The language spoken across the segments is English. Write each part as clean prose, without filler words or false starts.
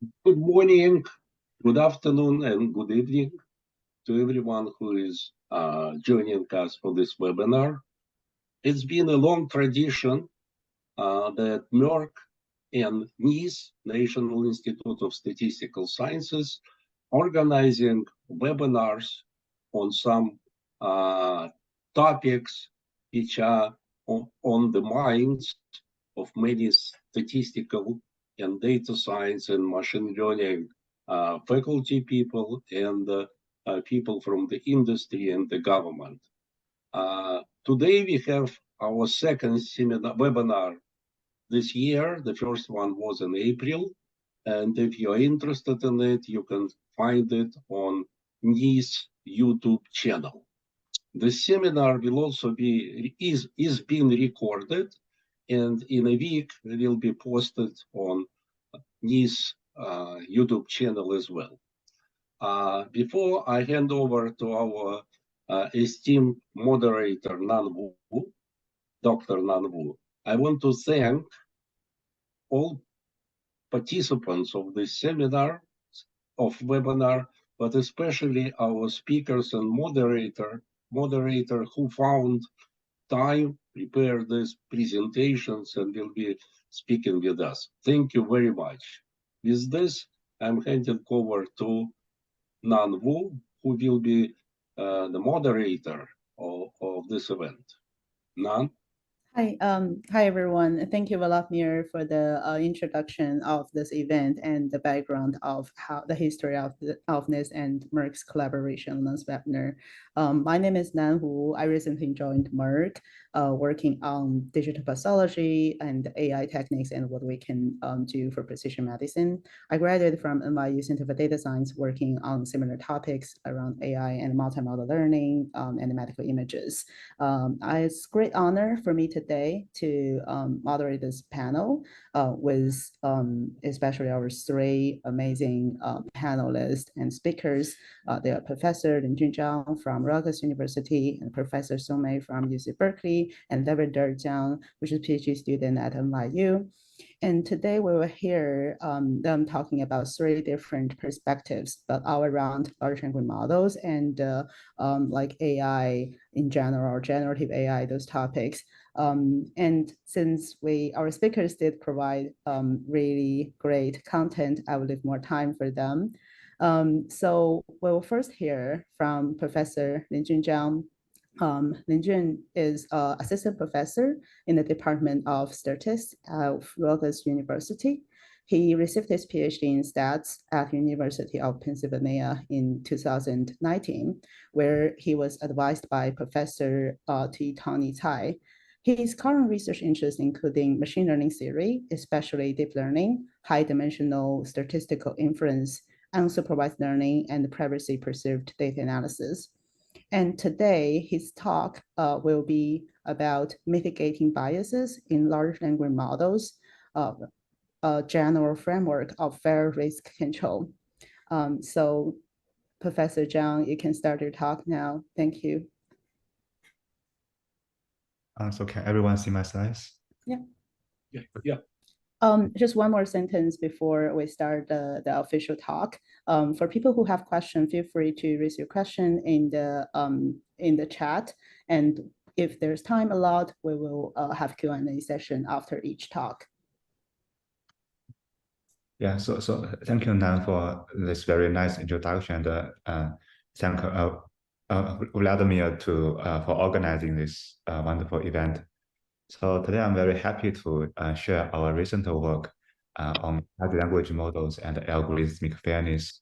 Good morning, good afternoon, and good evening to everyone who is joining us for this webinar. It's been a long tradition that Merck and NISS, National Institute of Statistical Sciences, organizing webinars on some topics which are on the minds of many statistical and data science and machine learning faculty people and people from the industry and the government. Today we have our second webinar this year. The first one was in April, and if you're interested in it, you can find it on NISS YouTube channel. The seminar will also is being recorded, and in a week it will be posted on NISS YouTube channel as well. Before I hand over to our esteemed moderator, Dr. Nan Wu, I want to thank all participants of this seminar, webinar, but especially our speakers and moderator who found time, prepare these presentations, and will be speaking with us. Thank you very much. With this, I'm handing over to Nan Wu, who will be the moderator of this event. Nan? Hi everyone. Thank you, Vladimir, for the introduction of this event and the background of how the history of NISS and Merck's collaboration on this webinar. My name is Nan Hu. I recently joined Merck, working on digital pathology and AI techniques and what we can do for precision medicine. I graduated from NYU Center for Data Science, working on similar topics around AI and multimodal learning and medical images. It's a great honor for me today to moderate this panel with especially our three amazing panelists and speakers. They are Professor Linjun Zhang from Rutgers University and Professor Song from UC Berkeley and Lavender Jiang, which is a PhD student at NYU. And today we will hear them talking about three different perspectives, but all around large language models and like AI in general, generative AI, those topics. And since our speakers did provide really great content, I will leave more time for them. So we'll first hear from Professor Linjun Zhang. Linjun is an assistant professor in the Department of Statistics at Rutgers University. He received his PhD in stats at University of Pennsylvania in 2019, where he was advised by Professor Tony Tsai. His current research interests including machine learning theory, especially deep learning, high-dimensional statistical inference, unsupervised learning, and privacy-preserved data analysis. And today, his talk will be about mitigating biases in large language models, a general framework of fair risk control. So Professor Zhang, you can start your talk now. Thank you. So can everyone see my slides? Yeah. Just one more sentence before we start the official talk. For people who have questions, feel free to raise your question in the chat. And if there's time allowed, we will have Q&A session after each talk. Yeah, so thank you, Nan, for this very nice introduction. Thank Vladimir for organizing this wonderful event. So today I'm very happy to share our recent work on large language models and algorithmic fairness.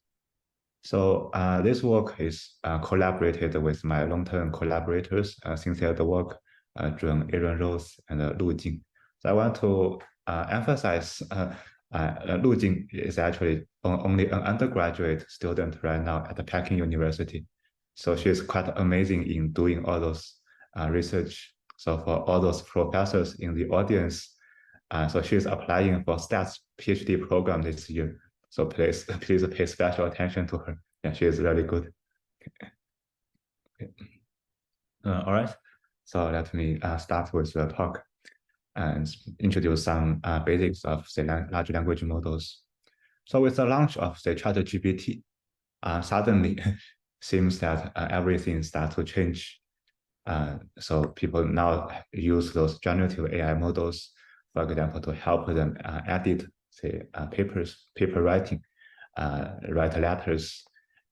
So this work is collaborated with my long-term collaborators, Cynthia Dwork, Zhang, Aaron Rose, and Lu Jing. So I want to emphasize Lu Jing is actually only an undergraduate student right now at the Peking University. So she's quite amazing in doing all those research. So for all those professors in the audience, so she's applying for stats PhD program this year. So please pay special attention to her. Yeah, she is really good. Okay. All right. So let me start with the talk and introduce some basics of the large language models. So with the launch of the ChatGPT, suddenly seems that everything starts to change. So people now use those generative AI models, for example, to help them edit, say, paper writing, write letters,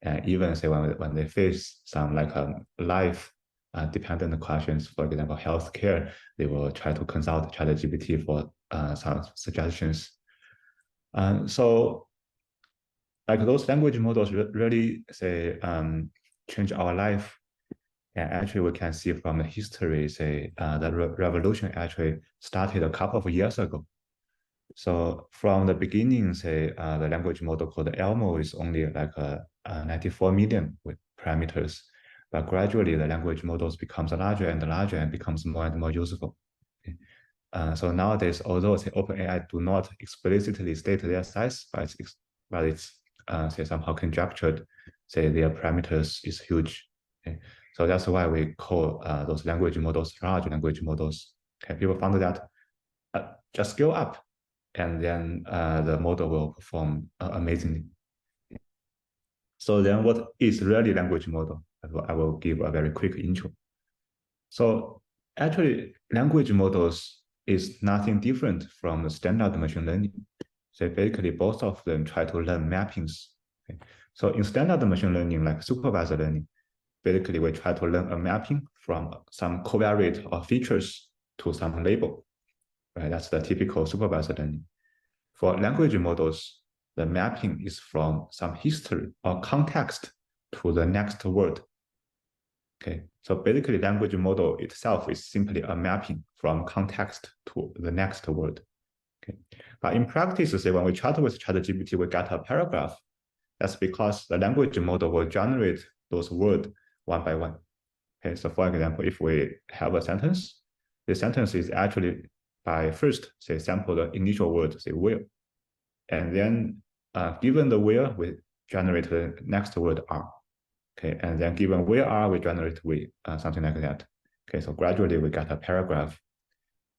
and even say when they face some like life dependent questions, for example, healthcare, they will try to consult ChatGPT for some suggestions. So like those language models really say change our life. And actually we can see from the history, say the revolution actually started a couple of years ago. So from the beginning, say the language model called Elmo is only like 94 million with parameters, but gradually the language models becomes larger and larger and becomes more and more useful. Okay. So nowadays, although say OpenAI do not explicitly state their size, but it's say somehow conjectured, say their parameters is huge. Okay. So that's why we call those language models large language models. Okay, people found that just scale up, and then the model will perform amazingly. So then what is really language model? I will give a very quick intro. So actually, language models is nothing different from the standard machine learning. So basically, both of them try to learn mappings. Okay. So in standard machine learning, like supervised learning, basically we try to learn a mapping from some covariate or features to some label. Right? That's the typical supervised learning. For language models, the mapping is from some history or context to the next word. Okay, so basically language model itself is simply a mapping from context to the next word. Okay, but in practice, say when we chat with ChatGPT, we get a paragraph. That's because the language model will generate those words one by one. Okay, so for example, if we have a sentence, the sentence is actually by first, say, sample the initial word, say where, and then given the where, we generate the next word are. Okay, and then given where are, we generate we, something like that. Okay, so gradually we get a paragraph.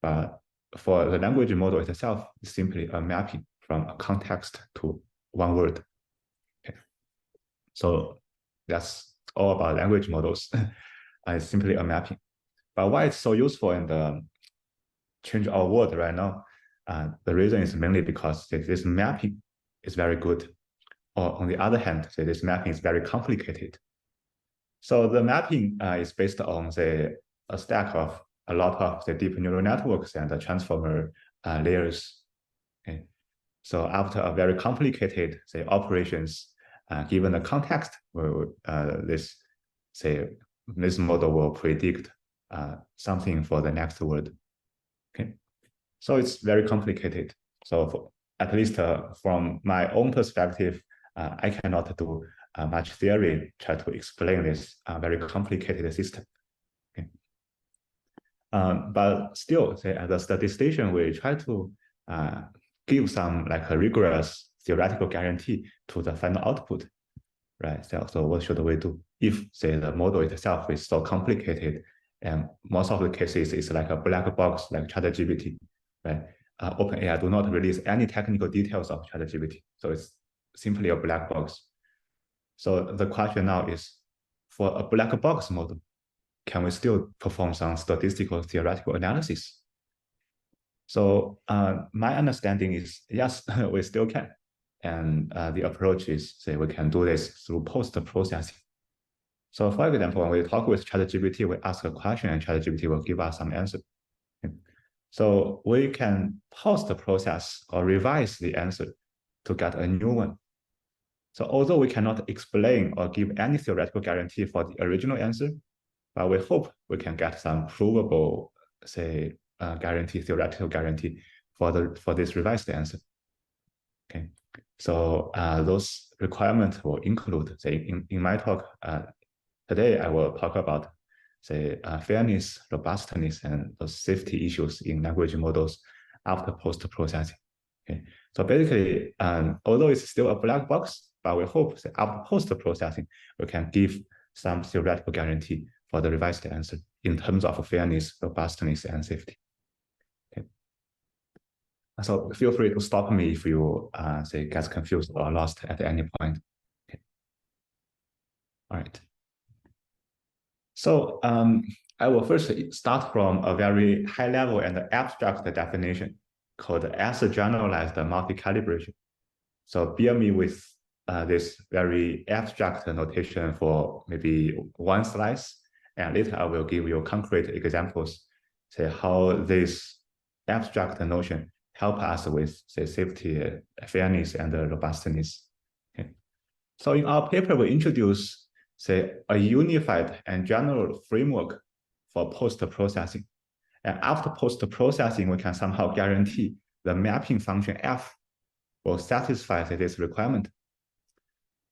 But for the language model itself, it's simply a mapping from a context to one word. Okay, so that's all about language models. It's simply a mapping. But why it's so useful and change our world right now? The reason is mainly because this mapping is very good. Or on the other hand, this mapping is very complicated. So the mapping is based on a stack of a lot of the deep neural networks and the transformer layers. Okay. So after a very complicated operations, given the context, this model will predict something for the next word. Okay. So it's very complicated. So at least from my own perspective, I cannot do much theory try to explain this very complicated system. Okay. But still, as a statistician, we try to give some like a rigorous theoretical guarantee to the final output, right? So what should we do if, say, the model itself is so complicated, and most of the cases is like a black box like ChatGPT, right? OpenAI do not release any technical details of ChatGPT, so it's simply a black box. So the question now is, for a black box model, can we still perform some statistical theoretical analysis? So my understanding is, yes, we still can. And the approach is, say, we can do this through post-processing. So for example, when we talk with ChatGPT, we ask a question and ChatGPT will give us some answer. Okay. So we can post-process or revise the answer to get a new one. So although we cannot explain or give any theoretical guarantee for the original answer, but we hope we can get some provable, say, theoretical guarantee for this revised answer. Okay, so those requirements will include, say, in my talk today, I will talk about, say, fairness, robustness, and those safety issues in language models after post-processing. Okay, so basically, although it's still a black box, but we hope that after post-processing, we can give some theoretical guarantee for the revised answer in terms of fairness, robustness, and safety. Okay. So feel free to stop me if you say get confused or lost at any point. Okay. All right. So I will first start from a very high level and abstract definition called as generalized multi-calibration. So bear me with this very abstract notation for maybe one slice, and later I will give you concrete examples, say how this abstract notion help us with, say, safety, fairness, and robustness. Okay. So in our paper, we introduce, say, a unified and general framework for post-processing. And after post-processing, we can somehow guarantee the mapping function f will satisfy this requirement.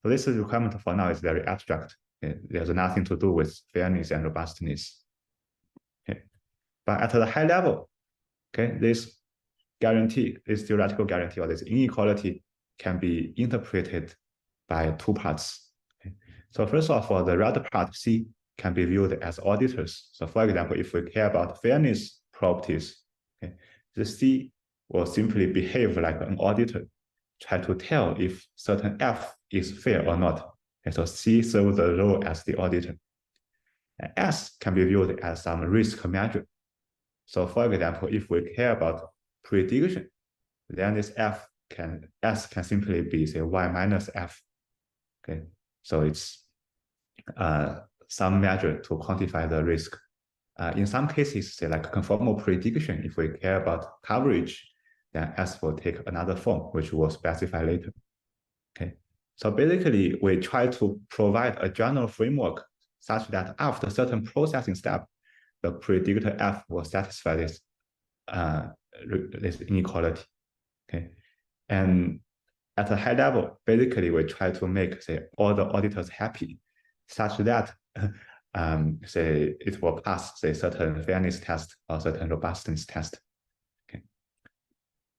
So this requirement for now is very abstract. Okay? There's nothing to do with fairness and robustness. Okay? But at the high level, okay, this guarantee, this theoretical guarantee or this inequality can be interpreted by two parts. Okay? So first of all, the red part C can be viewed as auditors. So for example, if we care about fairness properties, okay, the C will simply behave like an auditor, try to tell if certain F is fair or not. And so C serves the role as the auditor. And S can be viewed as some risk measure. So for example, if we care about prediction, then this S can simply be, say, Y minus F. Okay, so it's some measure to quantify the risk. In some cases, say like conformal prediction, if we care about coverage, then S will take another form, which we'll specify later. Okay, so basically, we try to provide a general framework such that after certain processing step, the predictor F will satisfy this inequality. Okay, and at a high level, basically, we try to make, say, all the auditors happy, such that say it will pass, say, certain fairness test or certain robustness test. Okay.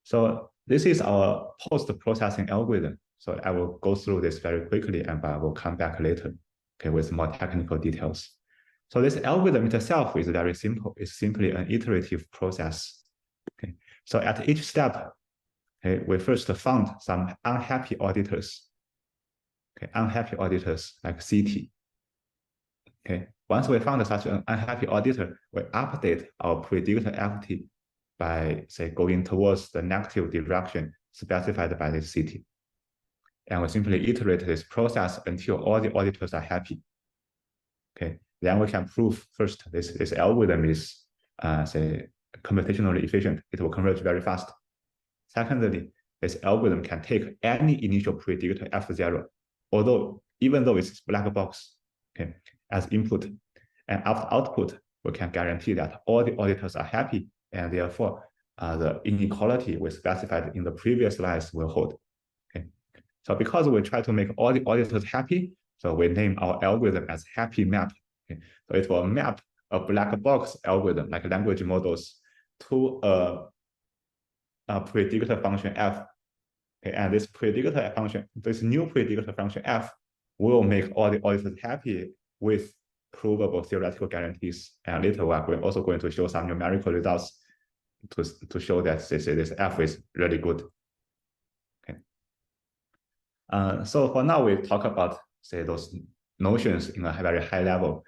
So this is our post-processing algorithm. So I will go through this very quickly, and I will come back later, okay, with more technical details. So this algorithm itself is very simple. It's simply an iterative process. Okay. So at each step, okay, we first found some unhappy auditors. Okay, unhappy auditors like CT. Okay, once we found such an unhappy auditor, we update our predictor FT by, say, going towards the negative direction specified by this CT. And we simply iterate this process until all the auditors are happy. Okay, then we can prove first this algorithm is, say, computationally efficient. It will converge very fast. Secondly, this algorithm can take any initial predictor F0, even though it's black box, okay, as input. And after output, we can guarantee that all the auditors are happy, and therefore the inequality we specified in the previous slides will hold. Okay. So because we try to make all the auditors happy, so we name our algorithm as happy map. Okay. So it will map a black box algorithm like language models to a predictor function F. Okay, and this predictor function, this new predictor function F will make all the auditors happy with provable theoretical guarantees. And later we're also going to show some numerical results to show that this F is really good. Okay. So for now, we talk about, say, those notions in a very high level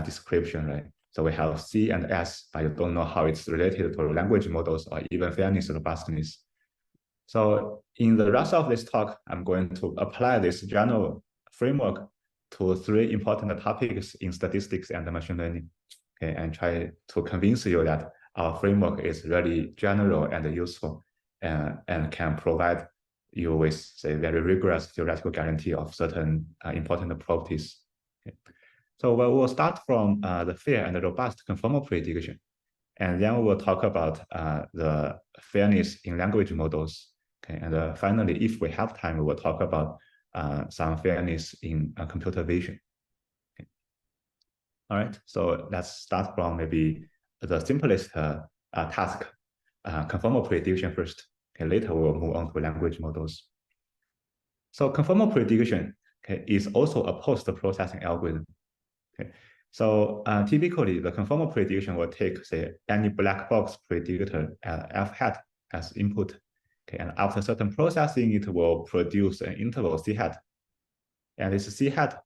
description, right? So we have C and S, but you don't know how it's related to language models or even fairness and robustness. So in the rest of this talk, I'm going to apply this general framework to three important topics in statistics and machine learning, okay, and try to convince you that our framework is really general and useful, and can provide you with, say, very rigorous theoretical guarantee of certain important properties. Okay. So we'll start from the fair and robust conformal prediction, and then we'll talk about the fairness in language models. Okay, and finally, if we have time, we will talk about some fairness in computer vision. Okay. All right, so let's start from maybe the simplest task, conformal prediction first. Okay, later we'll move on to language models. So conformal prediction, okay, is also a post-processing algorithm. Okay, so typically the conformal prediction will take, say, any black box predictor F hat as input. Okay, and after certain processing, it will produce an interval C hat. And this C hat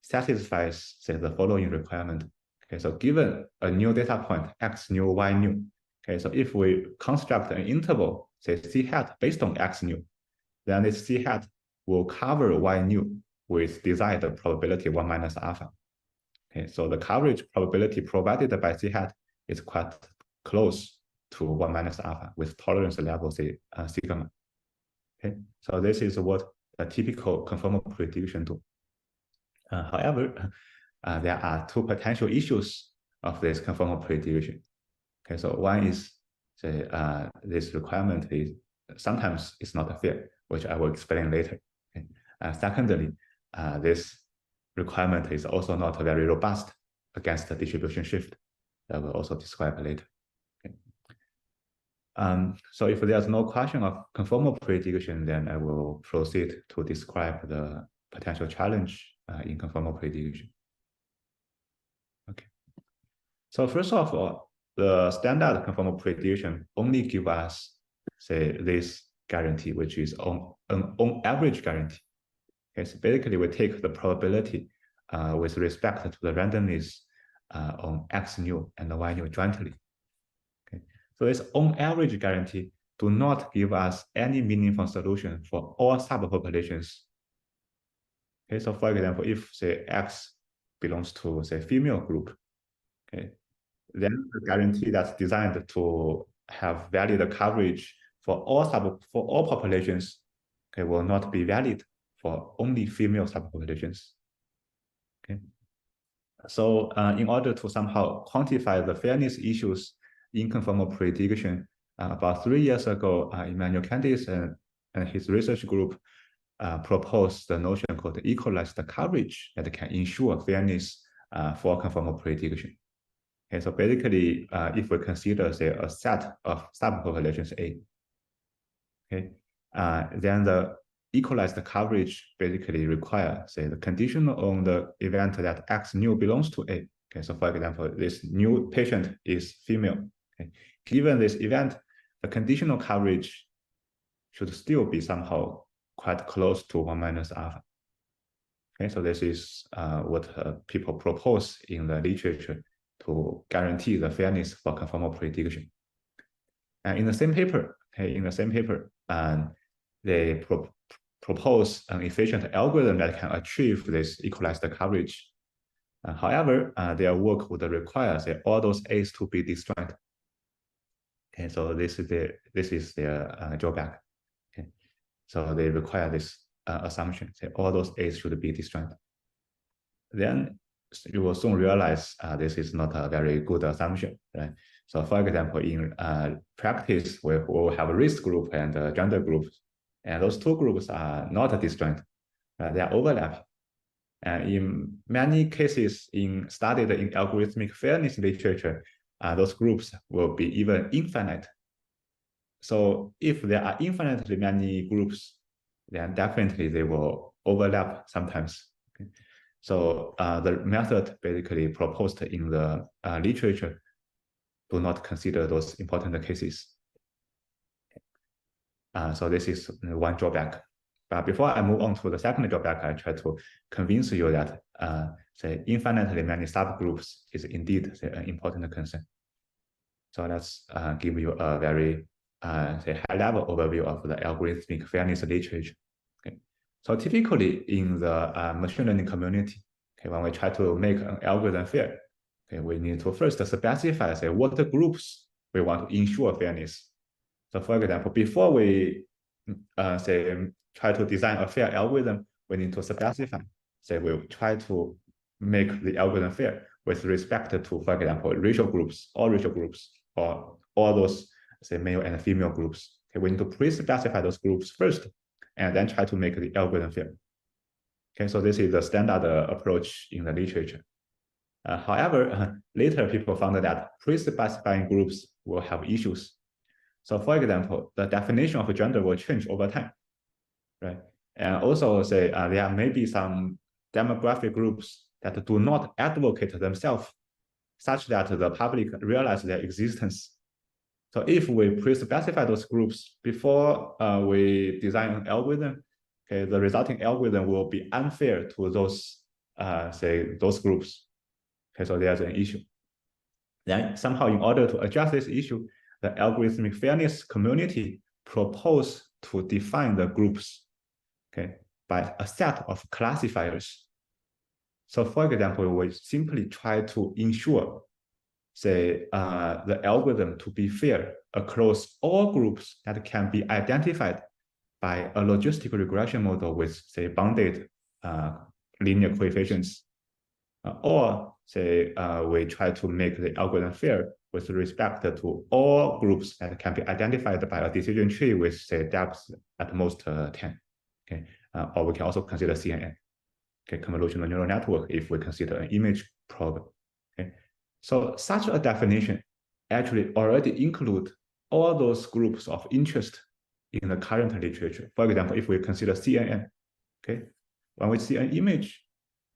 satisfies, say, the following requirement. Okay, so given a new data point, x new, y new. Okay, so if we construct an interval, say C hat based on x new, then this C hat will cover y new with desired probability 1 minus alpha. Okay, so the coverage probability provided by C hat is quite close to 1 minus alpha with tolerance level, say, sigma. Okay, so this is what a typical conformal prediction do. However, there are two potential issues of this conformal prediction. Okay, so one is, say, this requirement is sometimes it's not fair, which I will explain later. Okay. Secondly, this requirement is also not very robust against the distribution shift that we'll also describe later. Okay. So if there's no question of conformal prediction, then I will proceed to describe the potential challenge in conformal prediction. Okay. So first of all, the standard conformal prediction only give us, say, this guarantee, which is on average guarantee. Okay, so basically we take the probability with respect to the randomness on x new and y new jointly. Okay, so this on average guarantee do not give us any meaningful solution for all subpopulations. Okay, so for example, if say x belongs to, say, female group, okay, then the guarantee that's designed to have valid coverage for all populations, okay, will not be valid for only female subpopulations. Okay, so in order to somehow quantify the fairness issues in conformal prediction, about 3 years ago, Emmanuel Candice and his research group proposed the notion called equalized coverage that can ensure fairness for conformal prediction. Okay, so basically, if we consider, say, a set of subpopulations A, okay, then the equalized coverage basically requires, say, the condition on the event that x new belongs to A. Okay, so for example, this new patient is female. Okay, given this event, the conditional coverage should still be somehow quite close to 1 minus alpha. Okay, so this is what people propose in the literature to guarantee the fairness for conformal prediction. And in the same paper, they propose an efficient algorithm that can achieve this equalized coverage. However, their work would require, say, all those A's to be disjoint. Okay, so this is their drawback. Okay, so they require this assumption, say all those A's should be disjoint. Then you will soon realize this is not a very good assumption, right? So for example, in practice, we will have a race group and gender groups, and those two groups are not disjoint, they are overlapping. And in many cases studied in algorithmic fairness literature, those groups will be even infinite. So if there are infinitely many groups, then definitely they will overlap sometimes. Okay. So the method basically proposed in the literature do not consider those important cases. So this is one drawback. But before I move on to the second drawback, I try to convince you that say infinitely many subgroups is indeed, say, an important concern. So let's give you a very say high-level overview of the algorithmic fairness literature. Okay. So typically in the machine learning community, okay, when we try to make an algorithm fair, okay, we need to first specify, say, what the groups we want to ensure fairness. So for example, before we say try to design a fair algorithm, we need to specify, say, we'll try to make the algorithm fair with respect to, for example, racial groups, or all those, say, male and female groups. Okay, we need to pre-specify those groups first, and then try to make the algorithm fair. Okay, so this is the standard approach in the literature. However, later people found that pre-specifying groups will have issues. So for example, the definition of gender will change over time, right? And also, say, there may be some demographic groups that do not advocate themselves such that the public realize their existence. So if we pre-specify those groups before we design an algorithm, okay, the resulting algorithm will be unfair to those, say, those groups. Okay, so there's an issue. Then somehow, in order to address this issue, the algorithmic fairness community proposed to define the groups, okay, by a set of classifiers. So for example, we simply try to ensure, say, the algorithm to be fair across all groups that can be identified by a logistic regression model with, say, bounded linear coefficients. Or, say, we try to make the algorithm fair with respect to all groups that can be identified by a decision tree with, say, depth at most 10. Okay, or we can also consider CNN, okay, convolutional neural network, if we consider an image problem. Okay, so such a definition actually already include all those groups of interest in the current literature. For example, if we consider CNN, okay, when we see an image,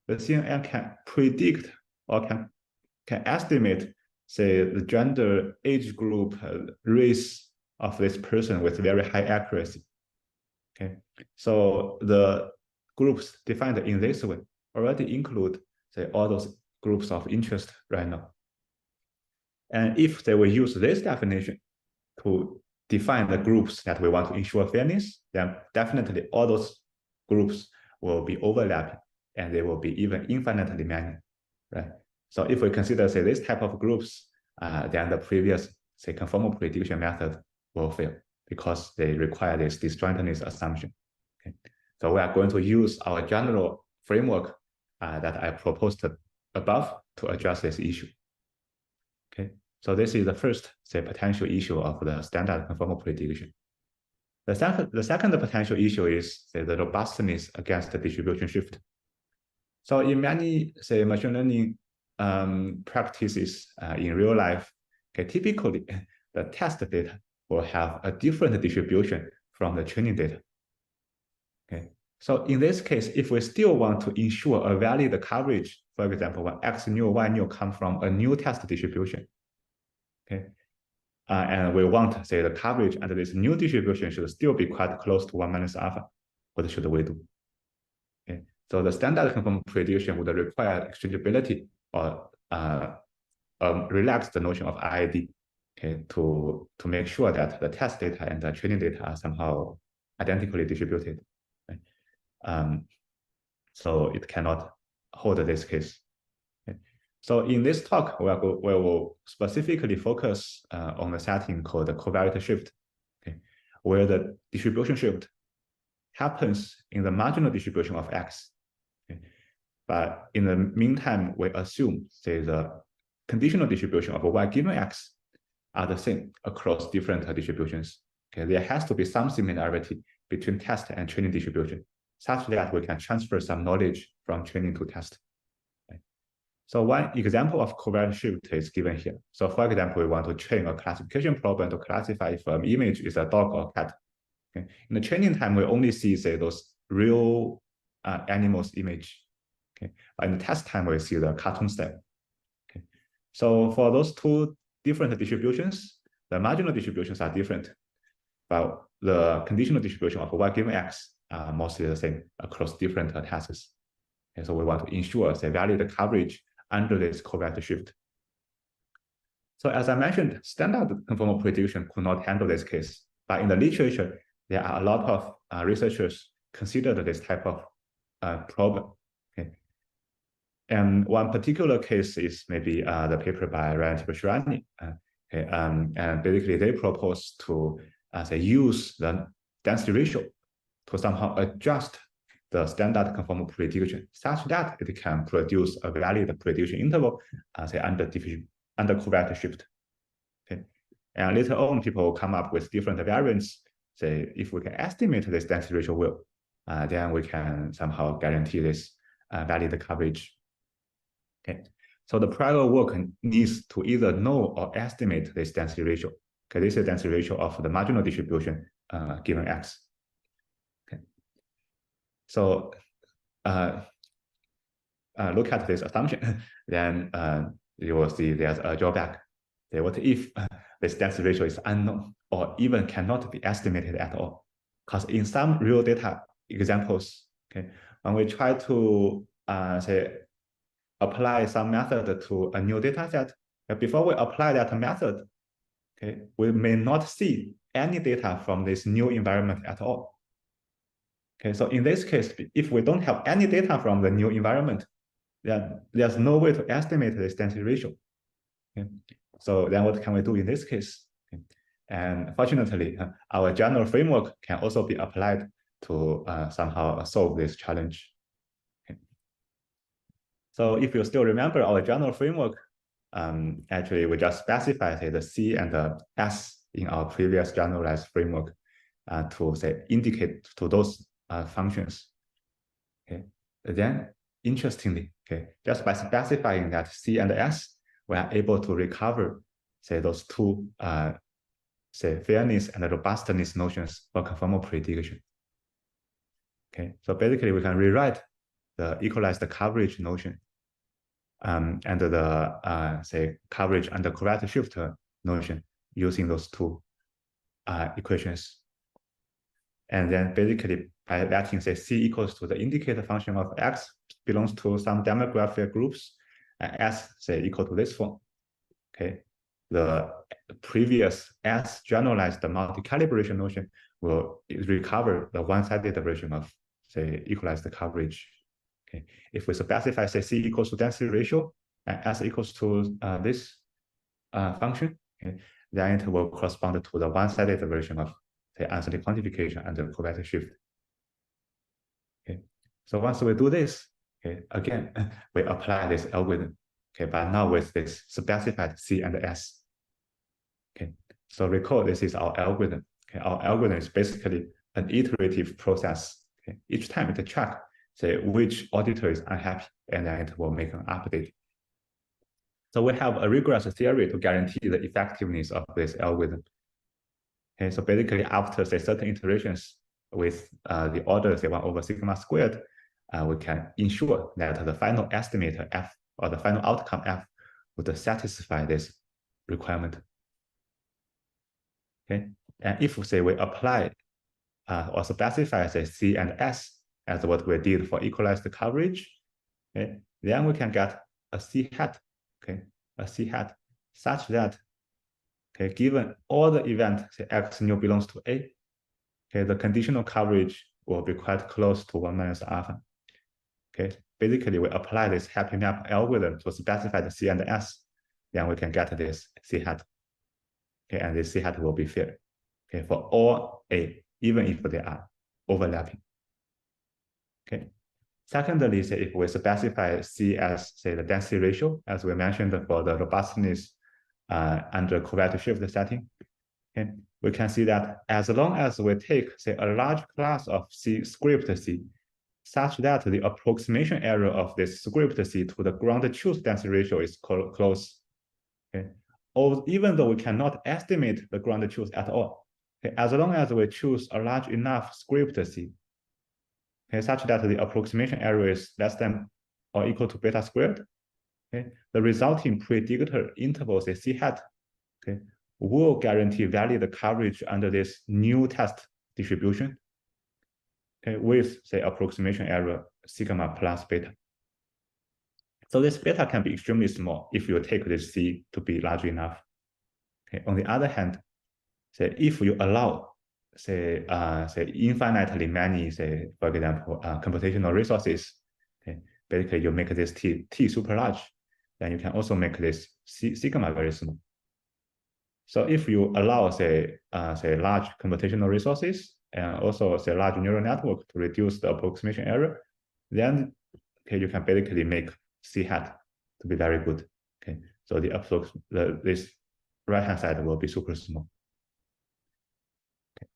the CNN can predict or can estimate, say, the gender, age group, race of this person with very high accuracy. Okay, so the groups defined in this way already include, say, all those groups of interest right now. And if they will use this definition to define the groups that we want to ensure fairness, then definitely all those groups will be overlapping and they will be even infinitely many, right? So if we consider, say, this type of groups, then the previous, say, conformal prediction method will fail because they require this disjointness assumption. Okay, so we are going to use our general framework that I proposed above to address this issue. Okay, so this is the first, say, potential issue of the standard conformal prediction. The second potential issue is, say, the robustness against the distribution shift. So in many, say, machine learning practices in real life, okay, typically the test data will have a different distribution from the training data. Okay, so in this case, if we still want to ensure a valid coverage, for example, when X new, Y new come from a new test distribution, okay, and we want, say, the coverage under this new distribution should still be quite close to 1 minus alpha, what should we do? Okay, so the standard conformal prediction would require exchangeability or relax the notion of IID, okay, to make sure that the test data and the training data are somehow identically distributed. Right? So it cannot hold this case. Okay. So in this talk, we will specifically focus on the setting called the covariate shift, okay, where the distribution shift happens in the marginal distribution of X. Okay. But in the meantime, we assume, say, the conditional distribution of Y given X are the same across different distributions. Okay, there has to be some similarity between test and training distribution, such that we can transfer some knowledge from training to test. Okay. So one example of covariant shift is given here. So for example, we want to train a classification problem to classify if an image is a dog or cat. Okay. In the training time, we only see, say, those real animals image. Okay. But in the test time, we see the cartoon style. Okay. So for those two different distributions, the marginal distributions are different, but the conditional distribution of Y given X are mostly the same across different tasks. And so we want to ensure, say, valid coverage under this covariant shift. So as I mentioned, standard conformal prediction could not handle this case, but in the literature, there are a lot of researchers considered this type of problem. Okay. And one particular case is maybe the paper by Ryan Tibashirani. Okay, and basically they propose to say, use the density ratio to somehow adjust the standard conformal prediction such that it can produce a valid prediction interval, say, under covariant shift. Okay. And later on, people will come up with different variants. Say, if we can estimate this density ratio well, then we can somehow guarantee this valid coverage. Okay. So the prior work needs to either know or estimate this density ratio. Okay, this is the density ratio of the marginal distribution given X. Okay. So look at this assumption, then you will see there's a drawback. say, what if this density ratio is unknown or even cannot be estimated at all? Because in some real data examples, okay, when we try to say apply some method to a new data set, before we apply that method, okay, we may not see any data from this new environment at all. Okay, so in this case, if we don't have any data from the new environment, then there's no way to estimate this density ratio. Okay. So then what can we do in this case? Okay. And fortunately, our general framework can also be applied to somehow solve this challenge. Okay. So if you still remember our general framework, actually we just specify say the C and the S in our previous generalized framework to say indicate to those functions. Okay. Then interestingly, okay, just by specifying that C and S, we are able to recover say those two say fairness and robustness notions for conformal prediction. Okay, so basically we can rewrite the equalized coverage notion and the say coverage under correct shift notion using those two equations. And then basically by letting say C equals to the indicator function of X belongs to some demographic groups, and S say equal to this form. Okay, the previous S generalized multi-calibration notion will recover the one-sided version of say equalized coverage. Okay, if we specify say C equals to density ratio and S equals to this function, okay, then it will correspond to the one-sided version of say answer quantification and the correct shift. Okay, so once we do this, okay, again we apply this algorithm. Okay, but now with this specified C and S. Okay, so recall this is our algorithm. Okay, our algorithm is basically an iterative process. Okay, each time it checks say which auditor is unhappy, and then it will make an update. So we have a rigorous theory to guarantee the effectiveness of this algorithm. Okay, so basically after say certain iterations with the order say 1 over sigma squared, we can ensure that the final estimator F or the final outcome F would satisfy this requirement. Okay, and if say we apply or specify say C and S as what we did for equalized coverage, okay, then we can get a C hat, okay, a C hat such that, okay, given all the events say X nu belongs to A, okay, the conditional coverage will be quite close to 1 minus alpha. Okay, basically we apply this happy map algorithm to specify the C and S, then we can get this C hat. Okay, and this C hat will be fair. Okay, for all A, even if they are overlapping. Okay. Secondly, say if we specify C as say the density ratio, as we mentioned for the robustness under correct shift setting, okay, we can see that as long as we take say a large class of C script C, such that the approximation error of this script C to the ground truth density ratio is close. Okay, or even though we cannot estimate the ground truth at all, okay, as long as we choose a large enough script C, okay, such that the approximation error is less than or equal to beta squared, okay, the resulting predictor interval say C hat, okay, will guarantee valid coverage under this new test distribution, okay, with say approximation error sigma plus beta. So this beta can be extremely small if you take this C to be large enough. Okay, on the other hand, say if you allow say infinitely many say for example computational resources, okay, basically you make this T super large, then you can also make this sigma very small. So if you allow say large computational resources and also say large neural network to reduce the approximation error, then okay, you can basically make C hat to be very good. Okay, so this right hand side will be super small. Okay.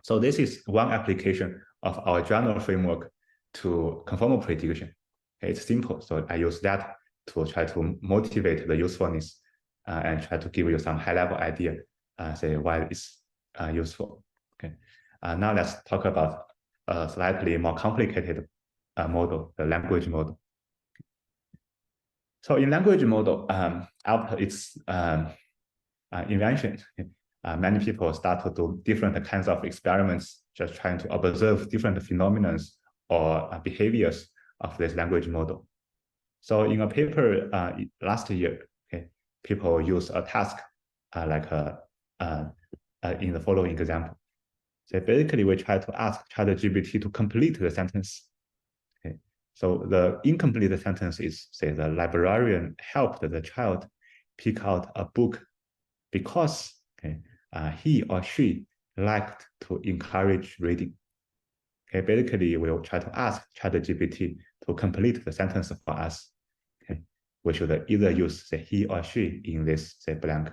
So this is one application of our general framework to conformal prediction. Okay, it's simple, so I use that to try to motivate the usefulness and try to give you some high-level idea, say why it's useful. Okay, now let's talk about a slightly more complicated model, the language model. So in language model, after its invention, many people start to do different kinds of experiments, just trying to observe different phenomena or behaviors of this language model. So in a paper last year, people use a task in the following example. So basically, we try to ask ChatGPT to complete the sentence. So the incomplete sentence is, say, the librarian helped the child pick out a book because he or she liked to encourage reading. Basically, we'll try to ask ChatGPT to complete the sentence for us. We should either use, say, he or she in this, say, blank.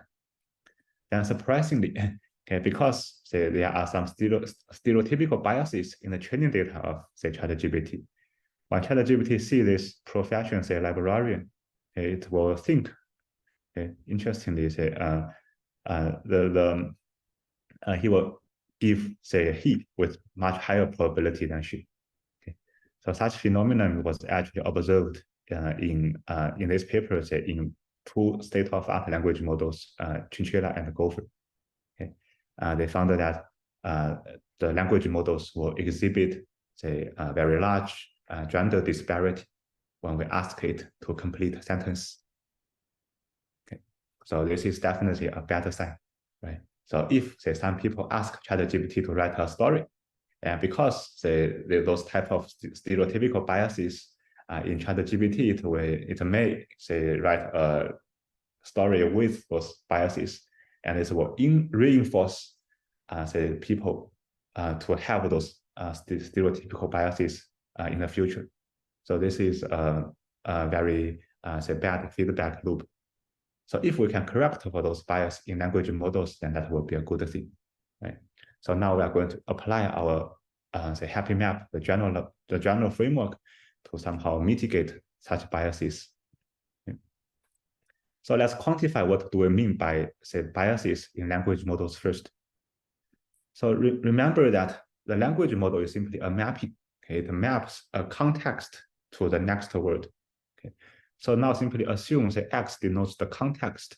Then surprisingly, because, say, there are some stereotypical biases in the training data of, say, ChatGPT. When ChatGPT see this profession, say, librarian, it will think, interestingly, say, he will give, say, he with much higher probability than she. So such phenomenon was actually observed in this paper, say, in two state-of-art language models, Chinchilla and Gopher. They found that the language models will exhibit, say, a very large gender disparity when we ask it to complete a sentence. So this is definitely a better sign, right? So if, say, some people ask ChatGPT to write a story, and because, say, those type of stereotypical biases in ChatGPT, it may, say, write a story with those biases, and it will reinforce, say, people to have those stereotypical biases in the future. So this is a very, say, bad feedback loop. So if we can correct for those bias in language models, then that will be a good thing, right? So now we are going to apply our, say, happy map, the general framework, to somehow mitigate such biases. So let's quantify what do we mean by, say, biases in language models first. So remember that the language model is simply a mapping. It maps a context to the next word. So now simply assume that X denotes the context.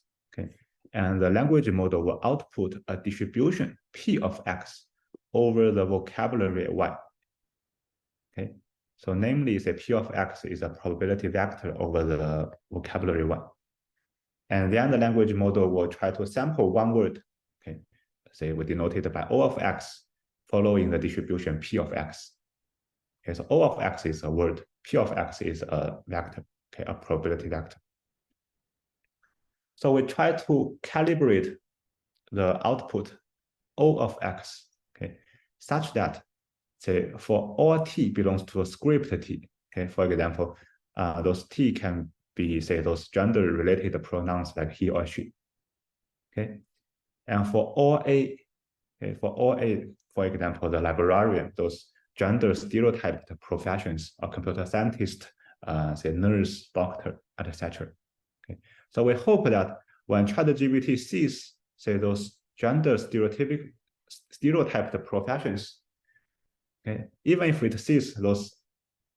And the language model will output a distribution P of X over the vocabulary Y. So namely, say, P of X is a probability vector over the vocabulary Y. And then the language model will try to sample one word. Say we denote it by O of X following the distribution P of X. So O of X is a word, P of X is a vector, a probability vector. So we try to calibrate the output O of X, such that, say, for all T belongs to a script T. For example, those T can be, say, those gender-related pronouns like he or she. And for all A, for example, the librarian, those gender stereotyped professions, a computer scientist, say, nurse, doctor, etc. So we hope that when ChatGPT sees, say, those gender stereotyped professions, even if it sees those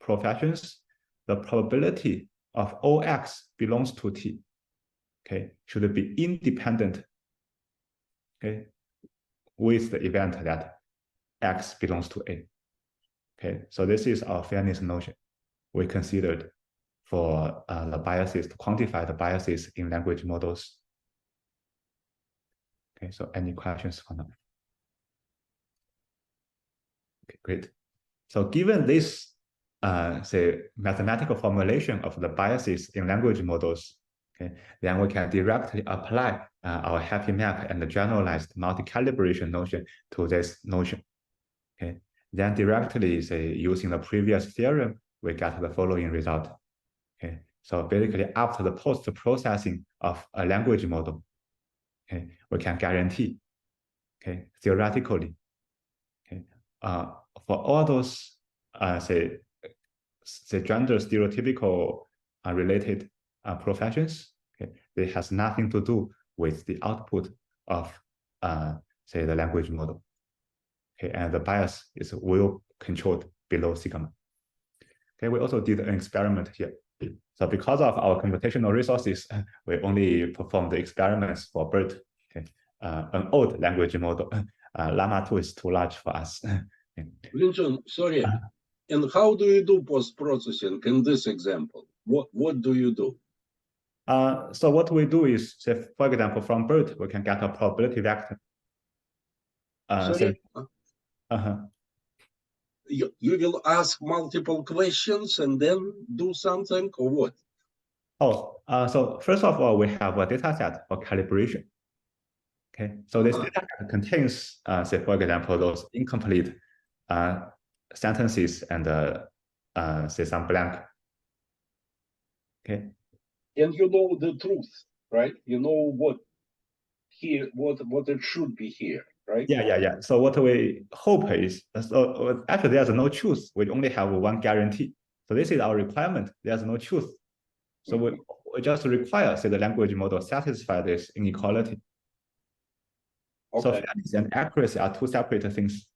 professions, the probability of OX belongs to T, should be independent, with the event that X belongs to A. So this is our fairness notion we considered for the biases, to quantify the biases in language models. So any questions for now? Great. So given this, say, mathematical formulation of the biases in language models, then we can directly apply our happy map and the generalized multi-calibration notion to this notion. Then directly, say, using the previous theorem, we get the following result. So basically, after the post-processing of a language model, we can guarantee, theoretically, for all those, say gender stereotypical related professions, it has nothing to do with the output of, say, the language model. And the bias is well controlled below sigma. We also did an experiment here. So because of our computational resources, we only perform the experiments for BERT, okay? An old language model. Llama 2 is too large for us. Linjun, sorry. And how do you do post-processing in this example? What do you do? So what we do is, say, for example, from BERT, we can get a probability vector. Sorry? Uh-huh. You will ask multiple questions and then do something, or what? Oh, so first of all, we have a data set for calibration. Okay, so this data set contains, say, for example, those incomplete sentences and say some blank. Okay. And you know the truth, right? You know what it should be here, right? Yeah. So what we hope is, so actually there's no truth. We only have one guarantee. So this is our requirement. There's no truth. So we just require, say, the language model satisfy this inequality. Okay. So fairness and accuracy are two separate things.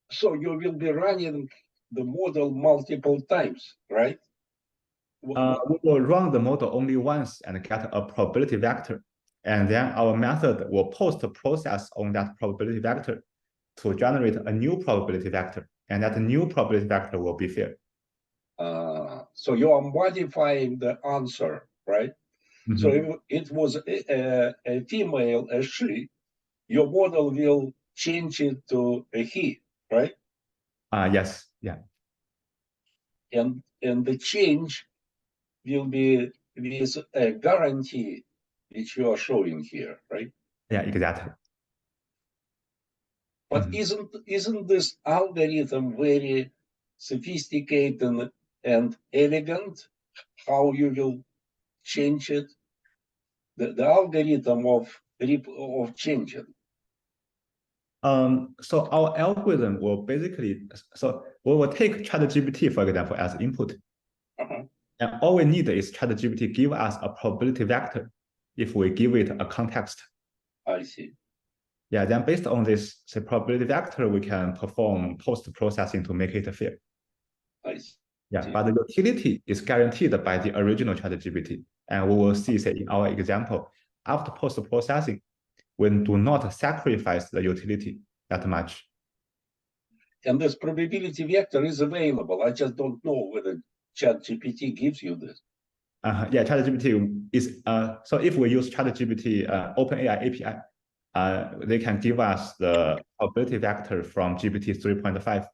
So you will be running the model multiple times, right? We will run the model only once and get a probability vector. And then our method will post-process on that probability vector to generate a new probability vector. And that new probability vector will be fair. So you are modifying the answer, right? Mm-hmm. So if it was a female, a she, your model will change it to a he, right? Yes, yeah. And the change will be with a guarantee which you are showing here, right? Yeah, exactly. But isn't this algorithm very sophisticated and elegant? How you will change it? The algorithm of changing. So our algorithm will basically, so we will take ChatGPT, for example, as input. And all we need is ChatGPT give us a probability vector if we give it a context. I see. Yeah, then based on this, say, probability vector, we can perform post-processing to make it fair. I see. Yeah, but the utility is guaranteed by the original ChatGPT. And we will see, say, in our example, after post-processing, we do not sacrifice the utility that much. And this probability vector is available. I just don't know whether ChatGPT gives you this. Yeah, ChatGPT is, so if we use ChatGPT OpenAI API, they can give us the probability vector from GPT 3.5.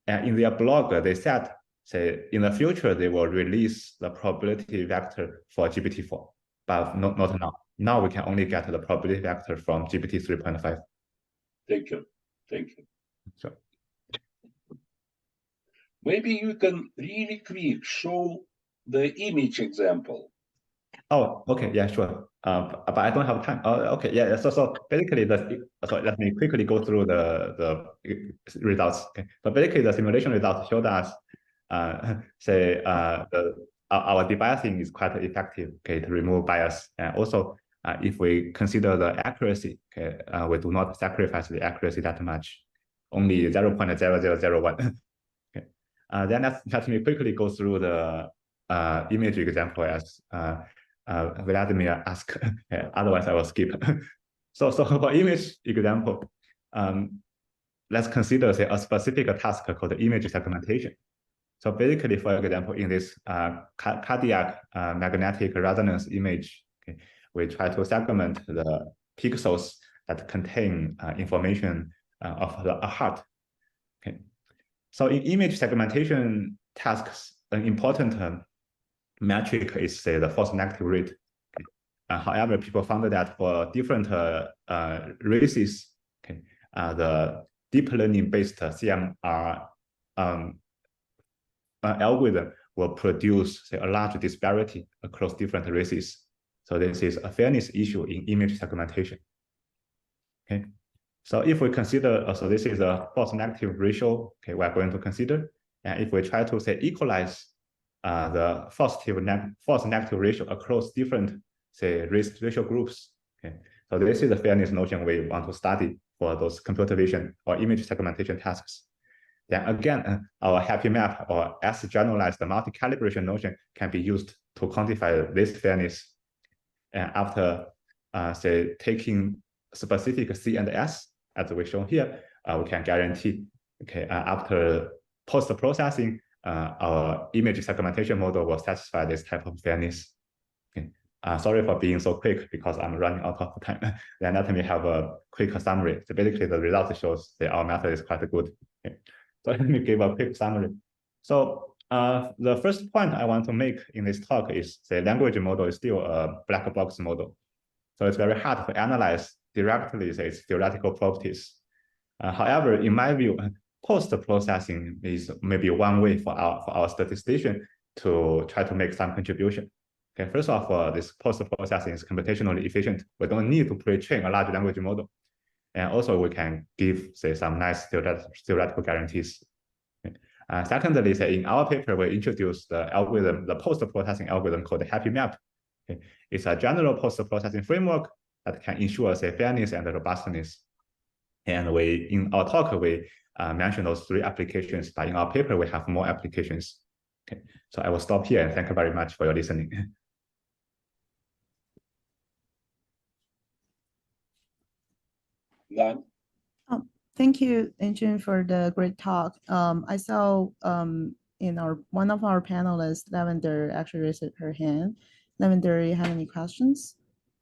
And in their blog, they said, say, in the future, they will release the probability vector for GPT-4, but not now. Now we can only get the probability vector from GPT 3.5. Thank you. Thank you. Sure. Maybe you can really quick show the image example. Oh, okay, yeah, sure. But I don't have time. Okay, yeah. So basically, so let me quickly go through the results. Okay, so basically, the simulation results showed us, say, our debiasing is quite effective. Okay, to remove bias, and also if we consider the accuracy, okay, we do not sacrifice the accuracy that much, only 0.0001. Okay, then let me quickly go through the image example as Vladimir asked. Otherwise, I will skip. So for image example, let's consider, say, a specific task called image segmentation. So basically, for example, in this cardiac magnetic resonance image, okay, we try to segment the pixels that contain information of the heart. Okay. So in image segmentation tasks, an important metric is, say, the false negative rate. Okay. However, people found that for different races, okay, the deep learning based CMR algorithm will produce, say, a large disparity across different races. So this is a fairness issue in image segmentation. Okay. So if we consider, so this is a false negative ratio, okay, we're going to consider. And if we try to, say, equalize the false negative ratio across different, say, racial groups, okay. So this is the fairness notion we want to study for those computer vision or image segmentation tasks. Then again, our happy map or S generalized multi-calibration notion can be used to quantify this fairness. And after, say, taking specific C and S, as we show here, we can guarantee, okay, after post-processing, our image segmentation model will satisfy this type of fairness. Okay. Sorry for being so quick because I'm running out of time. Then let me have a quick summary. So basically, the result shows that our method is quite good. Okay. So let me give a quick summary. So the first point I want to make in this talk is the language model is still a black box model. So it's very hard to analyze directly its theoretical properties. However, in my view, post-processing is maybe one way for our statistician to try to make some contribution. Okay, first of all, this post-processing is computationally efficient. We don't need to pre-train a large language model. And also we can give, say, some nice theoretical guarantees. Okay. Secondly, say, in our paper, we introduced the algorithm, the post-processing algorithm called happy map. Okay. It's a general post-processing framework that can ensure, say, fairness and robustness. And in our talk, we mentioned those 3 applications, but in our paper, we have more applications. Okay. So I will stop here and thank you very much for your listening. Zhang? Thank you, Linjun, for the great talk. I saw in one of our panelists, Lavender, actually raised her hand. Lavender, you have any questions?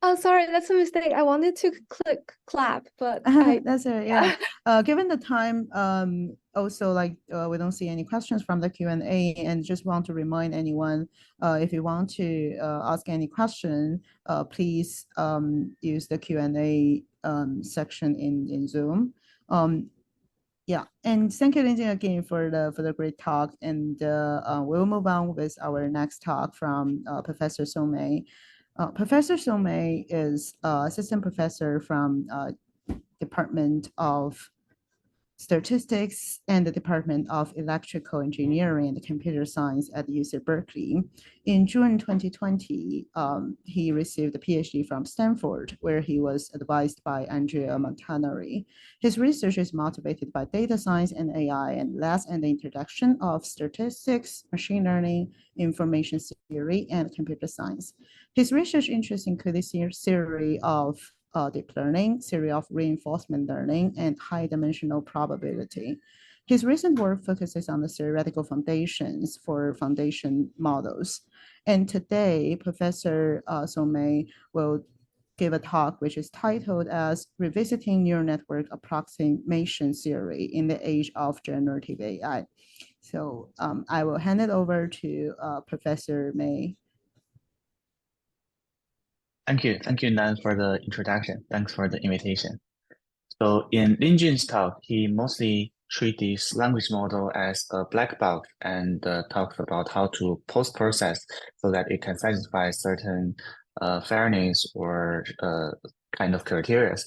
Oh, sorry, that's a mistake. I wanted to click clap, but that's it. Yeah. Given the time, also we don't see any questions from the Q&A, and just want to remind anyone, if you want to ask any question, please use the Q&A section in Zoom. Yeah, and thank you, Linjun, again for the great talk. And we'll move on with our next talk from Professor Somei. Professor Somei is assistant professor from Department of Statistics and the Department of Electrical Engineering and Computer Science at UC Berkeley. In June 2020, he received a PhD from Stanford, where he was advised by Andrea Montanari. His research is motivated by data science and AI, and less and the introduction of statistics, machine learning, information theory, and computer science. His research interests include a theory of deep learning, theory of reinforcement learning, and high-dimensional probability. His recent work focuses on the theoretical foundations for foundation models. And today, Professor Somei will give a talk which is titled as Revisiting Neural Network Approximation Theory in the Age of Generative AI. So I will hand it over to Professor May. Thank you, Nan, for the introduction. Thanks for the invitation. So in Linjun's talk, he mostly treats this language model as a black box and talks about how to post-process so that it can satisfy certain fairness or kind of criteria.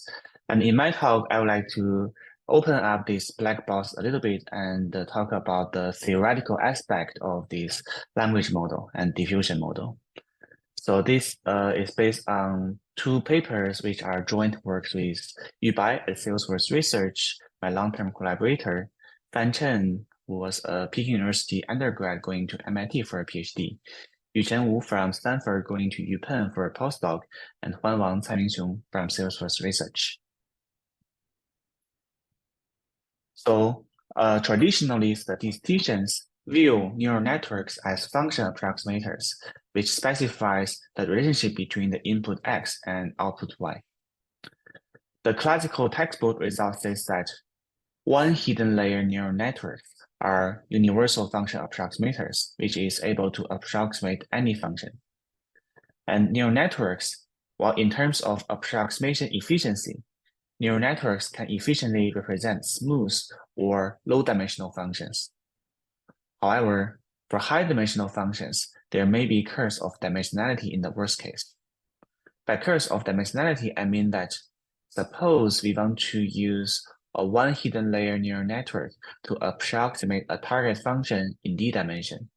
And in my talk, I would like to open up this black box a little bit and talk about the theoretical aspect of this language model and diffusion model. So this is based on 2 papers which are joint works with Yu Bai at Salesforce Research, my long-term collaborator, Fan Chen, who was a Peking University undergrad going to MIT for a PhD, Yuchen Wu from Stanford going to UPenn for a postdoc, and Huan Wang Caimingxiong from Salesforce Research. So traditionally, statisticians view neural networks as function approximators, which specifies the relationship between the input X and output Y. The classical textbook result says that one hidden layer neural networks are universal function approximators, which is able to approximate any function. And neural networks, while in terms of approximation efficiency, neural networks can efficiently represent smooth or low-dimensional functions. However, for high-dimensional functions, there may be curse of dimensionality in the worst case. By curse of dimensionality, I mean that suppose we want to use a one hidden layer neural network to approximate a target function in D dimension.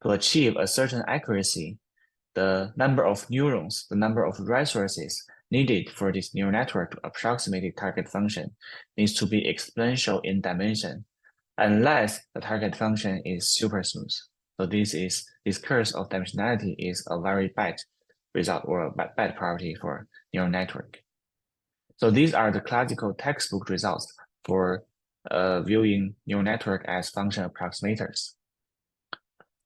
To achieve a certain accuracy, the number of neurons, the number of resources needed for this neural network to approximate the target function needs to be exponential in dimension, unless the target function is super smooth. So this curse of dimensionality is a very bad result or a bad property for neural network. So these are the classical textbook results for viewing neural network as function approximators.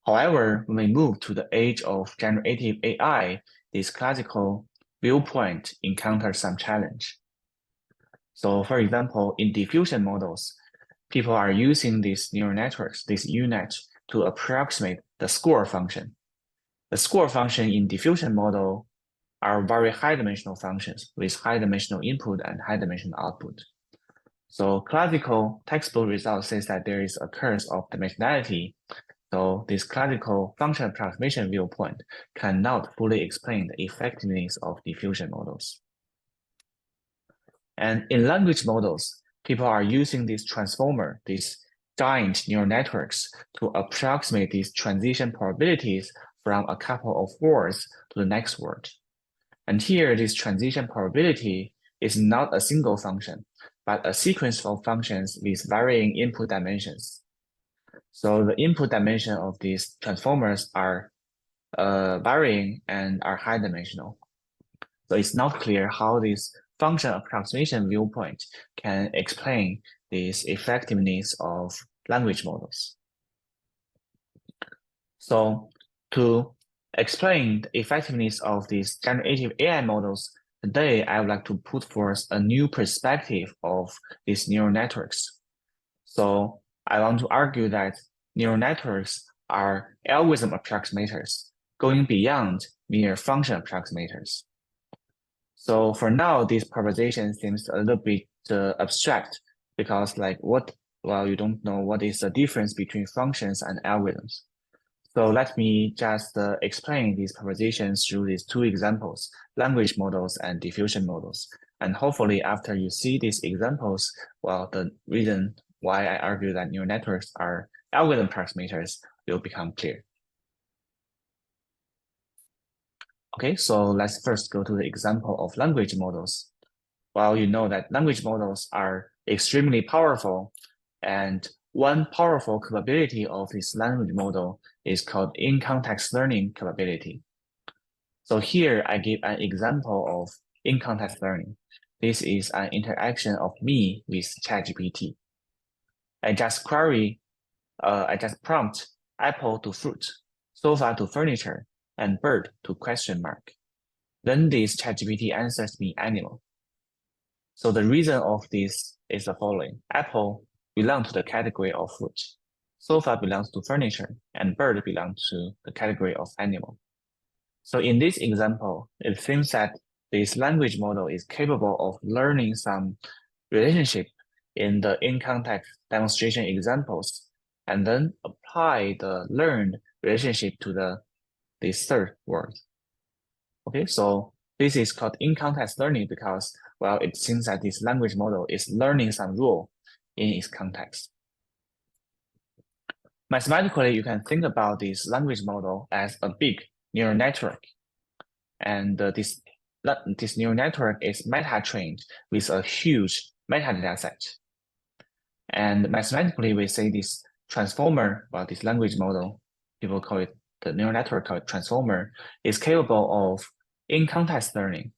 However, when we move to the age of generative AI, this classical viewpoint encounters some challenge. So for example, in diffusion models, people are using these neural networks, these UNet, to approximate the score function. The score function in diffusion model are very high-dimensional functions with high-dimensional input and high-dimensional output. So classical textbook result says that there is a curse of dimensionality. So this classical function approximation viewpoint cannot fully explain the effectiveness of diffusion models. And in language models, people are using this transformer, these giant neural networks, to approximate these transition probabilities from a couple of words to the next word. And here, this transition probability is not a single function, but a sequence of functions with varying input dimensions. So the input dimension of these transformers are varying and are high dimensional. So it's not clear how this function approximation viewpoint can explain this effectiveness of language models. So to explain the effectiveness of these generative AI models, today I would like to put forth a new perspective of these neural networks. So I want to argue that neural networks are algorithm approximators, going beyond mere function approximators. So for now, this proposition seems a little bit abstract because you don't know what is the difference between functions and algorithms. So let me just explain these propositions through these two examples, language models and diffusion models. And hopefully after you see these examples, well, the reason why I argue that neural networks are algorithm approximators will become clear. Okay, so let's first go to the example of language models. Well, you know that language models are extremely powerful, and one powerful capability of this language model is called in-context learning capability. So here I give an example of in-context learning. This is an interaction of me with ChatGPT. I just prompt apple to fruit, sofa to furniture, and bird to question mark. Then this ChatGPT answers me animal. So the reason of this is the following. Apple belongs to the category of fruit. Sofa belongs to furniture, and bird belongs to the category of animal. So in this example, it seems that this language model is capable of learning some relationship in the in-context demonstration examples, and then apply the learned relationship to this third word. Okay, so this is called in-context learning because, well, it seems that this language model is learning some rule in its context. Mathematically, you can think about this language model as a big neural network. And this neural network is meta-trained with a huge metadata set. And mathematically, we say this transformer, well, this language model, people call it the neural network called transformer, is capable of in-context learning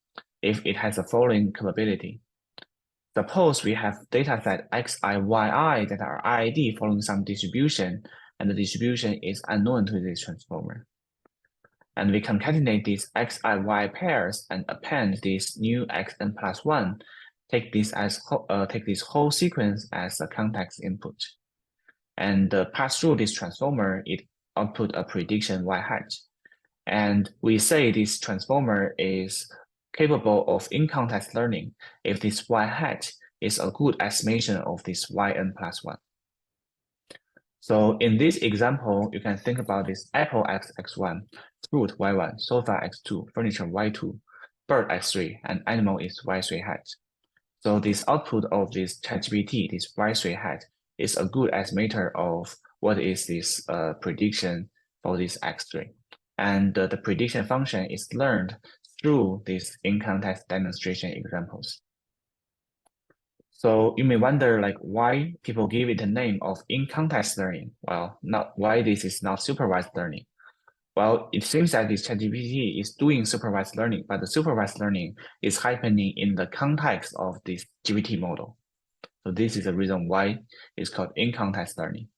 if it has the following capability. Suppose we have data set xi, yi that are IID following some distribution, and the distribution is unknown to this transformer. And we concatenate these xi, y pairs and append this new xn plus 1, take this whole sequence as a context input. And pass through this transformer, it output a prediction y hat. And we say this transformer is capable of in-context learning if this y hat is a good estimation of this yn plus 1. So in this example, you can think about this apple x1, fruit y1, sofa x2, furniture y2, bird x3, and animal is y3 hat. So this output of this ChatGPT, this y3 hat, is a good estimator of what is this prediction for this x3. And the prediction function is learned through these in-context demonstration examples. So you may wonder like why people give it the name of in-context learning. Well, not why this is not supervised learning. Well, it seems that this ChatGPT is doing supervised learning, but the supervised learning is happening in the context of this GPT model. So this is the reason why it's called in-context learning.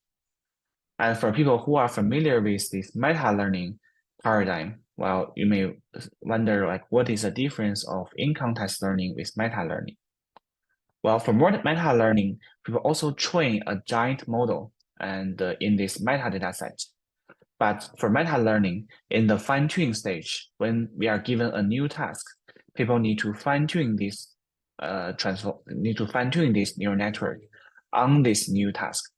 And for people who are familiar with this meta-learning paradigm, well, you may wonder like what is the difference of in-context learning with meta-learning? Well, for more meta-learning, people also train a giant model and in this metadata set. But for meta-learning, in the fine-tuning stage, when we are given a new task, people need to fine-tune this neural network on this new task.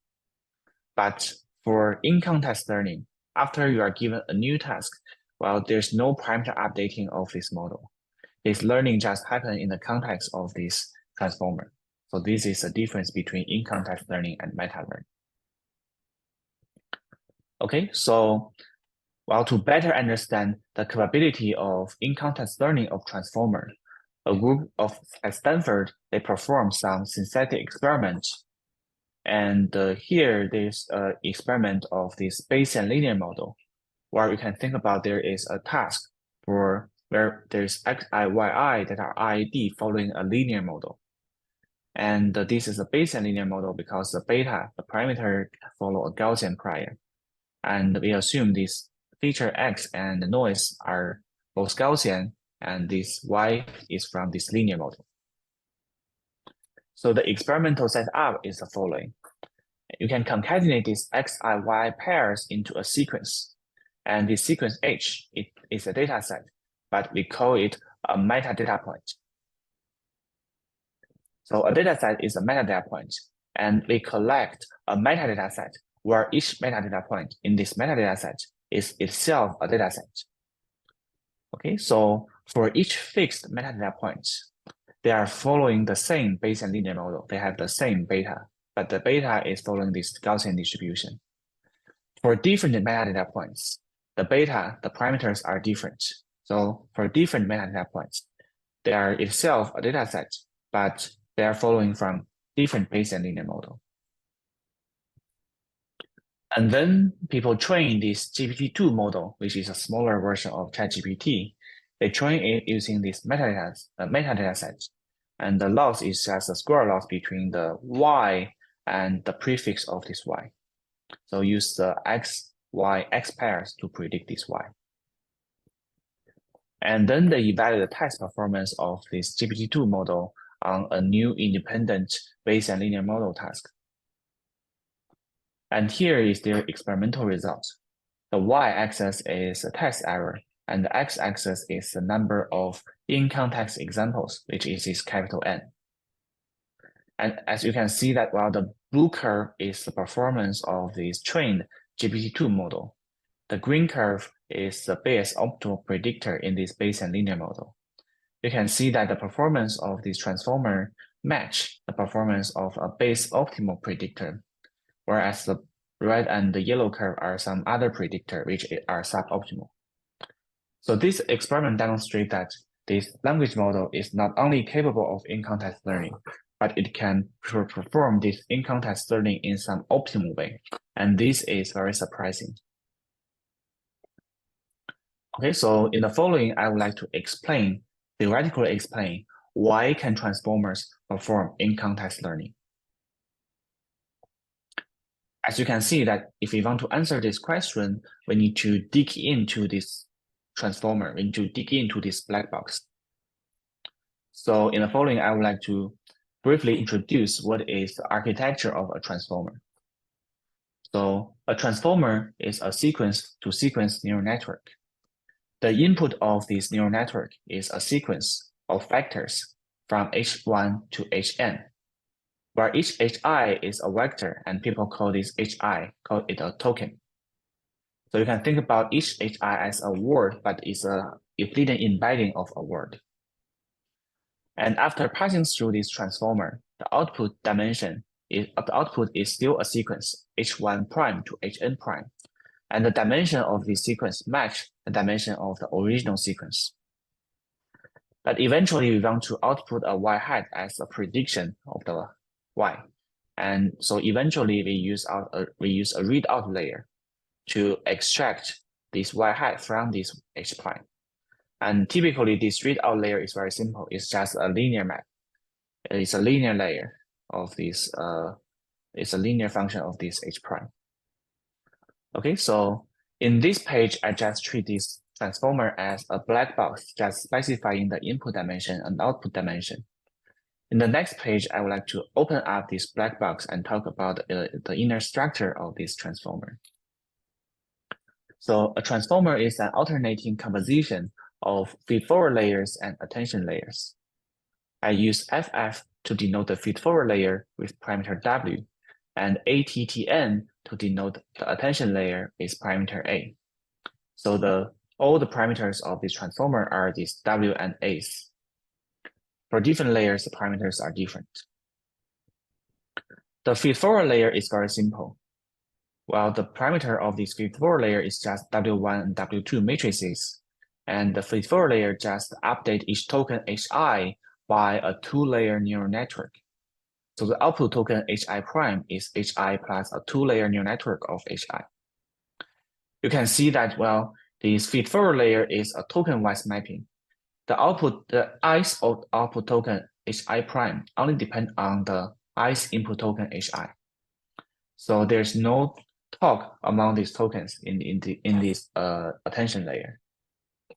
But for in-context learning, after you are given a new task, well, there's no parameter updating of this model. This learning just happens in the context of this transformer. So this is the difference between in-context learning and meta-learning. Okay, so well, to better understand the capability of in-context learning of transformer, a group at Stanford, they performed some synthetic experiments. And here there's an experiment of this Bayesian linear model, where you can think about there is a task for where there's xi, yi that are IID following a linear model. And this is a Bayesian linear model because the beta, the parameter, follow a Gaussian prior. And we assume this feature X and the noise are both Gaussian, and this Y is from this linear model. So the experimental setup is the following. You can concatenate these X, I, Y pairs into a sequence. And this sequence H, it is a data set, but we call it a metadata point. So a data set is a metadata point, and we collect a metadata set where each metadata point in this metadata set is itself a data set. Okay, so for each fixed metadata point, they are following the same Bayesian linear model. They have the same beta, but the beta is following this Gaussian distribution. For different metadata points, the beta, the parameters are different. So for different metadata points, they are itself a data set, but they are following from different Bayesian linear model. And then people train this GPT-2 model, which is a smaller version of ChatGPT. They train it using this metadata set. And the loss is just a square loss between the Y and the prefix of this Y. So use the X, Y, X pairs to predict this Y. And then they evaluate the test performance of this GPT-2 model on a new independent Bayesian linear model task. And here is their experimental result. The y-axis is a test error, and the x-axis is the number of in-context examples, which is this capital N. And as you can see that while the blue curve is the performance of this trained GPT-2 model, the green curve is the base optimal predictor in this Bayesian linear model. You can see that the performance of this transformer match the performance of a base optimal predictor, whereas the red and the yellow curve are some other predictor which are suboptimal. So this experiment demonstrates that this language model is not only capable of in-context learning, but it can perform this in-context learning in some optimal way. And this is very surprising. Okay, so in the following, I would like to theoretically explain why can transformers perform in-context learning. As you can see that if we want to answer this question, we need to dig into this transformer, we need to dig into this black box. So in the following, I would like to briefly introduce what is the architecture of a transformer. So a transformer is a sequence-to-sequence neural network. The input of this neural network is a sequence of vectors from H1 to Hn, where each Hi is a vector, and people call this Hi, call it a token. So you can think about each Hi as a word, but it's a Euclidean embedding of a word. And after passing through this transformer, the output dimension is still a sequence, H1 prime to Hn prime. And the dimension of this sequence match the dimension of the original sequence. But eventually we want to output a y hat as a prediction of the y. And so eventually we use a readout layer to extract this y hat from this h prime. And typically this readout layer is very simple. It's just a linear map. It's a linear layer of this, it's a linear function of this h prime. Okay, so in this page, I just treat this transformer as a black box, just specifying the input dimension and output dimension. In the next page, I would like to open up this black box and talk about the inner structure of this transformer. So a transformer is an alternating composition of feed-forward layers and attention layers. I use FF to denote the feed-forward layer with parameter W, and ATTN to denote the attention layer is parameter A. So all the parameters of this transformer are these W and A's. For different layers, the parameters are different. The feed-forward layer is very simple. While the parameter of this feed-forward layer is just W1 and W2 matrices, and the feed-forward layer just update each token HI by a two-layer neural network. So the output token HI prime is HI plus a two-layer neural network of HI. You can see that, well, this feed-forward layer is a token-wise mapping. The i's of output token HI prime only depend on the i's input token HI. So there's no talk among these tokens in this attention layer.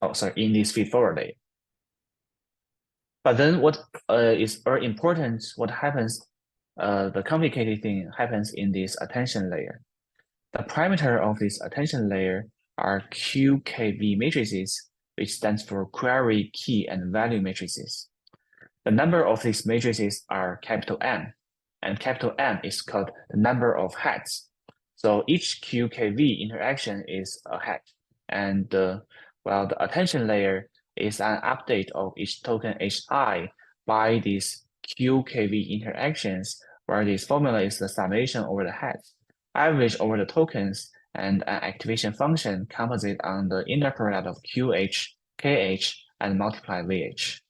Oh, sorry, in this feed-forward layer. But then what is very important, what happens, the complicated thing happens in this attention layer. The parameter of this attention layer are QKV matrices, which stands for query, key, and value matrices. The number of these matrices are capital M, and capital M is called the number of hats. So each QKV interaction is a hat, and well, the attention layer is an update of each token HI by these QKV interactions, where this formula is the summation over the hats, average over the tokens, and an activation function composite on the inner product of QH, KH, and multiply VH.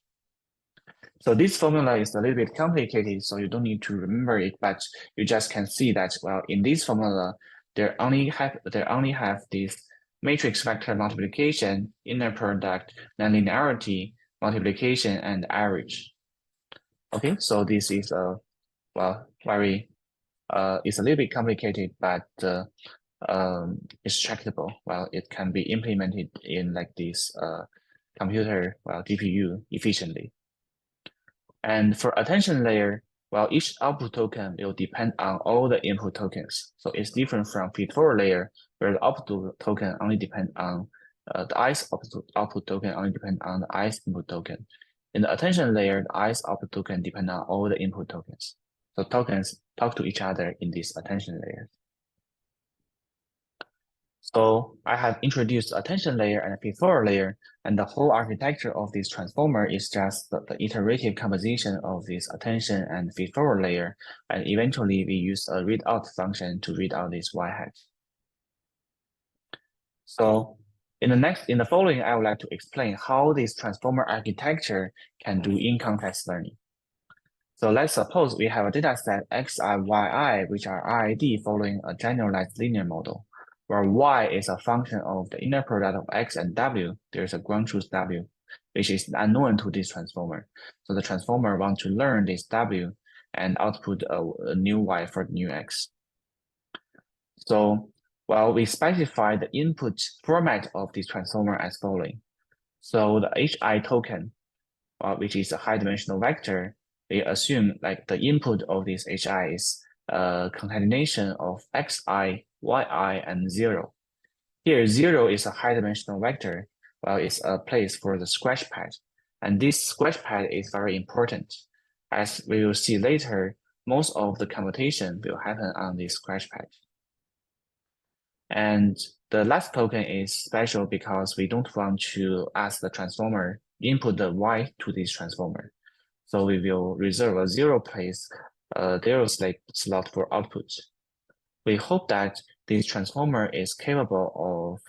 So this formula is a little bit complicated, so you don't need to remember it, but you just can see that, well, in this formula, they only have this matrix vector multiplication, inner product, nonlinearity, multiplication, and average. Okay, so this is well, very it's a little bit complicated, but it's tractable. Well, it can be implemented in like this computer, well, GPU efficiently. And for attention layer, well, each output token will depend on all the input tokens. So it's different from feed-forward layer, where the output token only depend on the i's output token only depend on the i's input token. In the attention layer, the i's output token depend on all the input tokens. So tokens talk to each other in this attention layer. So I have introduced attention layer and feed-forward layer, and the whole architecture of this transformer is just the iterative composition of this attention and feed-forward layer, and eventually we use a readout function to read out this y hat. So in the following, I would like to explain how this transformer architecture can do in-context learning. So let's suppose we have a data set xi, yi, which are RID following a generalized linear model, where y is a function of the inner product of x and w. There's a ground truth w, which is unknown to this transformer. So the transformer wants to learn this w and output a new y for the new x. So, well, we specify the input format of this transformer as following. So the hi token, which is a high-dimensional vector, we assume like the input of this hi is a concatenation of xi, yi, and 0. Here, 0 is a high-dimensional vector, while it's a place for the scratch pad. And this scratch pad is very important. As we will see later, most of the computation will happen on this scratch pad. And the last token is special because we don't want to ask the transformer input the y to this transformer. So we will reserve a 0 place, 0 slot for output. We hope that this transformer is capable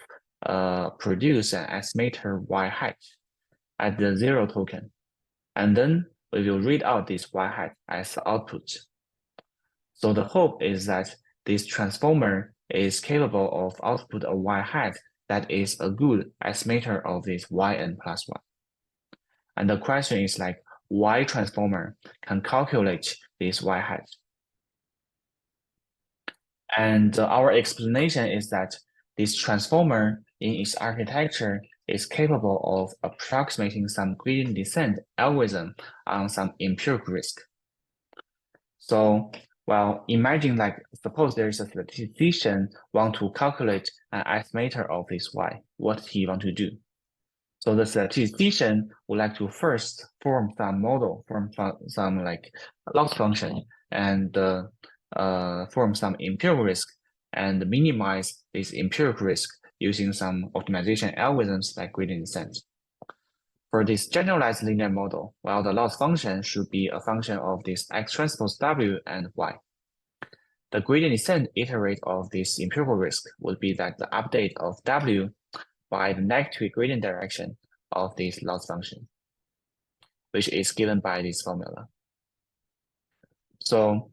of produce an estimator y hat at the 0 token. And then we will read out this y hat as the output. So the hope is that this transformer is capable of output a y hat that is a good estimator of this yn plus 1. And the question is like, why transformer can calculate this y hat? And our explanation is that this transformer in its architecture is capable of approximating some gradient descent algorithm on some empirical risk. So, well, imagine like, suppose there is a statistician want to calculate an estimator of this y, what he want to do. So the statistician would like to first form some model, form some like loss function, and form some empirical risk and minimize this empirical risk using some optimization algorithms like gradient descent. For this generalized linear model, well, the loss function should be a function of this x transpose w and y. The gradient descent iterate of this empirical risk would be that the update of w by the negative gradient direction of this loss function, which is given by this formula. So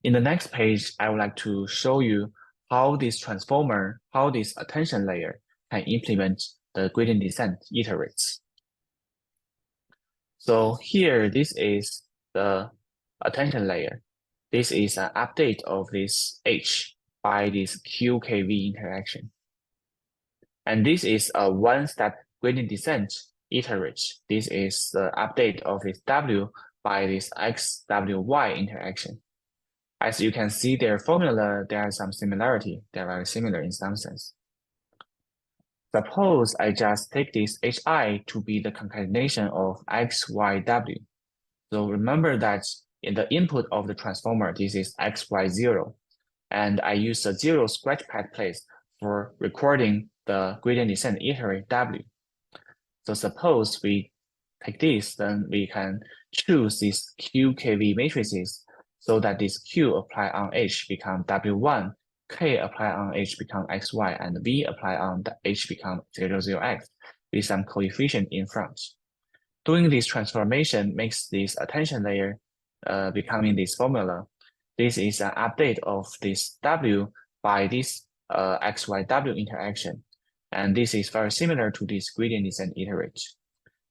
in the next page, I would like to show you how this transformer, how this attention layer can implement the gradient descent iterates. So here, this is the attention layer. This is an update of this H by this QKV interaction. And this is a one-step gradient descent iterate. This is the update of this W by this XWY interaction. As you can see, their formula, there are some similarity. They're very similar in some sense. Suppose I just take this HI to be the concatenation of X, Y, W. So remember that in the input of the transformer, this is XY0. And I use a 0 scratch pad place for recording the gradient descent iterate W. So suppose we take this, then we can choose these QKV matrices so that this Q apply on H become W1, K apply on H become XY, and V apply on the H become 00X with some coefficient in front. Doing this transformation makes this attention layer becoming this formula. This is an update of this W by this XYW interaction. And this is very similar to this gradient descent iterate.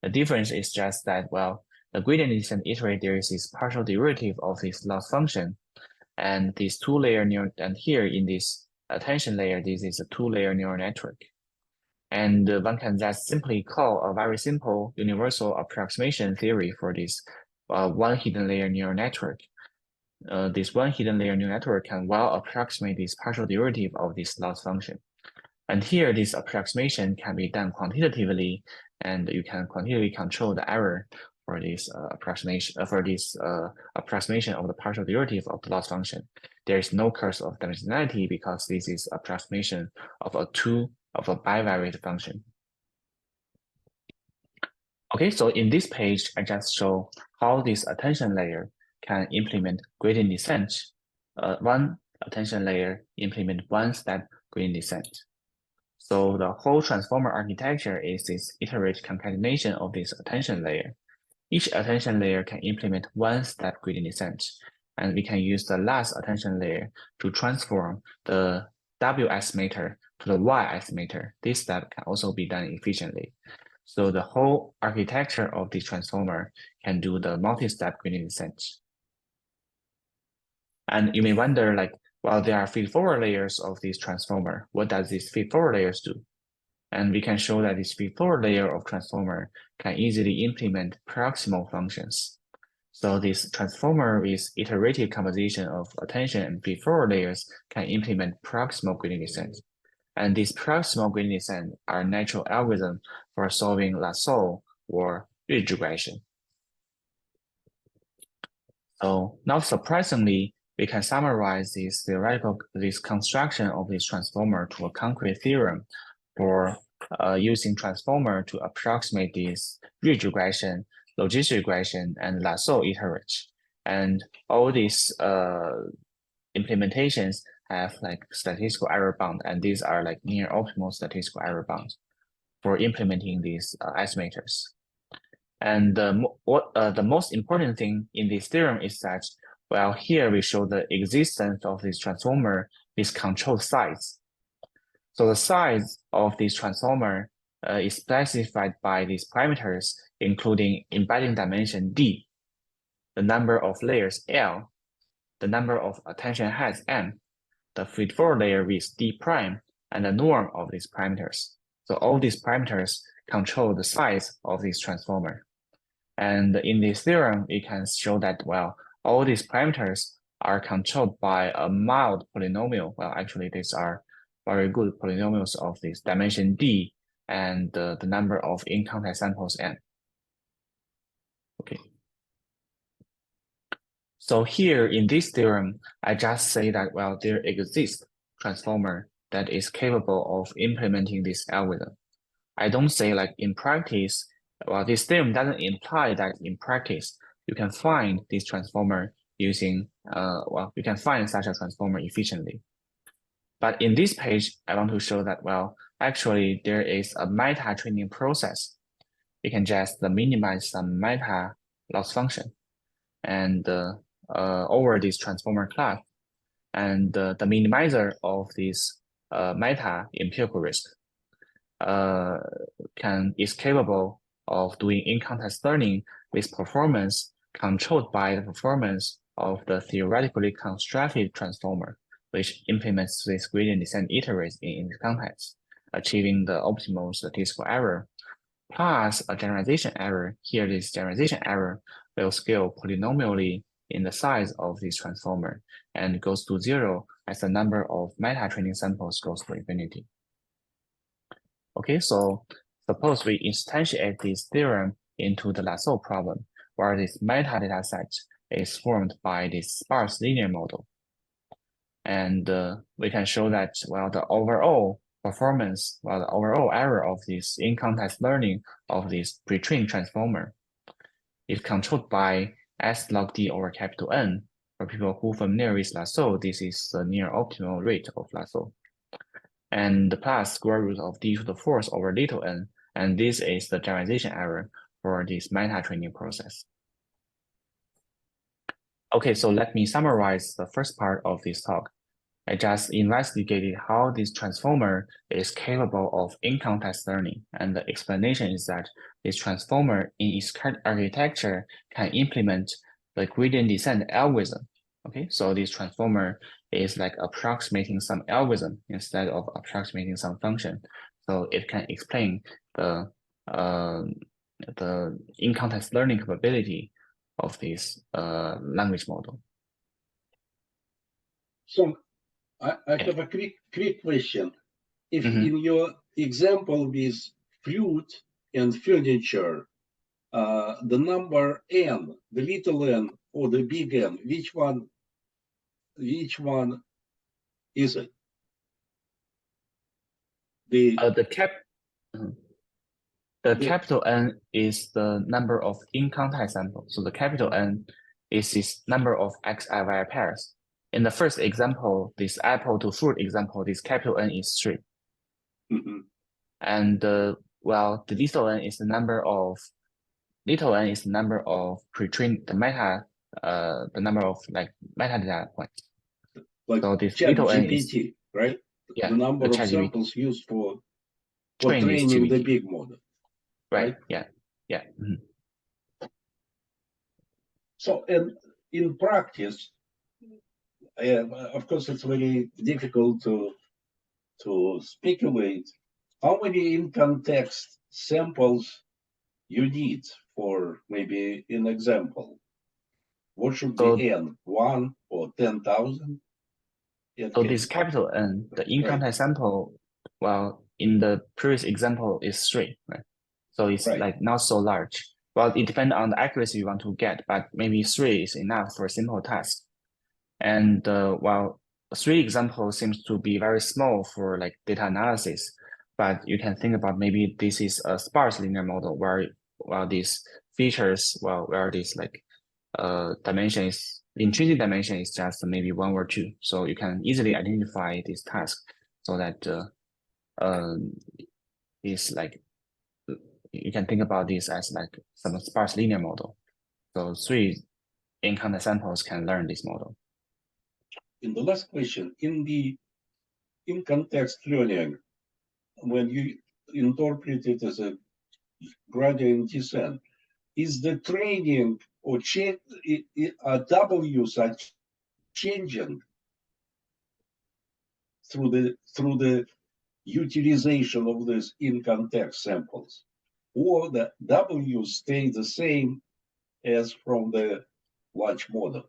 The difference is just that, well, the gradient descent iterate, there is this partial derivative of this loss function. And this two-layer neural, and here in this attention layer, this is a two-layer neural network. And one can just simply call a very simple universal approximation theory for this one hidden layer neural network. This one hidden layer neural network can well approximate this partial derivative of this loss function. And here, this approximation can be done quantitatively, and you can quantitatively control the error for this approximation of the partial derivative of the loss function. There is no curse of dimensionality because this is approximation of a bivariate function. Okay, so in this page, I just show how this attention layer can implement gradient descent. One attention layer implement one-step gradient descent. So the whole transformer architecture is this iterate concatenation of this attention layer. Each attention layer can implement one-step gradient descent, and we can use the last attention layer to transform the W estimator to the Y estimator. This step can also be done efficiently. So the whole architecture of the transformer can do the multi-step gradient descent. And you may wonder, like, well, there are feed-forward layers of this transformer. What does these feed-forward layers do? And we can show that this feed-forward layer of transformer can easily implement proximal functions. So this transformer with iterative composition of attention and feed-forward layers can implement proximal gradient descent. And these proximal gradient descent are natural algorithms for solving lasso or ridge regression. So not surprisingly, we can summarize this construction of this transformer to a concrete theorem for using transformer to approximate this ridge regression, logistic regression, and lasso iterate. And all these implementations have like statistical error bound, and these are like near optimal statistical error bounds for implementing these estimators. And the most important thing in this theorem is that, Well, here we show the existence of this transformer is controlled size. So the size of this transformer is specified by these parameters, including embedding dimension D, the number of layers L, the number of attention heads M, the feed-forward layer width D prime, and the norm of these parameters. So all these parameters control the size of this transformer. And in this theorem, we can show that, well, all these parameters are controlled by a mild polynomial. Well, actually, these are very good polynomials of this dimension D and the number of in-context samples N. Okay. So here in this theorem, I just say that, well, there exists transformer that is capable of implementing this algorithm. I don't say like in practice, well, this theorem doesn't imply that in practice, you can find this transformer using, well, you can find such a transformer efficiently. But in this page, I want to show that, well, actually there is a meta training process. You can just minimize some meta loss function and over this transformer class. And the minimizer of this meta empirical risk is capable of doing in-context learning with performance controlled by the performance of the theoretically constructed transformer, which implements this gradient descent iterates in its context, achieving the optimal statistical error, plus a generalization error. Here, this generalization error will scale polynomially in the size of this transformer and goes to 0 as the number of meta training samples goes to infinity. Okay, so suppose we instantiate this theorem into the lasso problem, where this meta data set is formed by this sparse linear model. And we can show that, well, the overall performance, well, the overall error of this in-context learning of this pre-trained transformer is controlled by S log D over capital N. For people who are familiar with lasso, this is the near optimal rate of lasso. And the plus square root of D to the fourth over little n, and this is the generalization error for this meta training process. Okay, so let me summarize the first part of this talk. I just investigated how this transformer is capable of in-context learning, and the explanation is that this transformer in its current architecture can implement the gradient descent algorithm. Okay, so this transformer is like approximating some algorithm instead of approximating some function. So it can explain the in-context learning capability of this language model. So I have a quick question. If in your example with fruit and furniture, the number n, the little n or the big N, which one is it? The capital N is the number of in-context samples. So the capital N is this number of XI pairs. In the first example, this apple to fruit example, this capital N is 3. And well, the little n is the number of pre-trained the number of like metadata points. Like so this Chat little n GPT, is, right? Yeah, the number of ChatGPT. samples used for Train this training the GPT. big model. Right. Yeah. So, and in practice, of course, it's very difficult to speculate how many in-context samples you need for maybe an example. What should be N, 1 or 10,000? So this capital N, the in-context sample, well, in the previous example is 3, right? So it's like not so large. Well, it depends on the accuracy you want to get, but maybe 3 is enough for a simple task. And while 3 examples seems to be very small for like data analysis, but you can think about maybe this is a sparse linear model where these features, where this like dimension is, intrinsic dimension is just maybe 1 or 2. So you can easily identify this task so that is like, you can think about this as like some sparse linear model. So 3 in-context samples can learn this model. In the last question, in context learning, when you interpret it as a gradient descent, is the training or change W's are changing through the utilization of these in-context samples, or the W's stay the same as from the large model?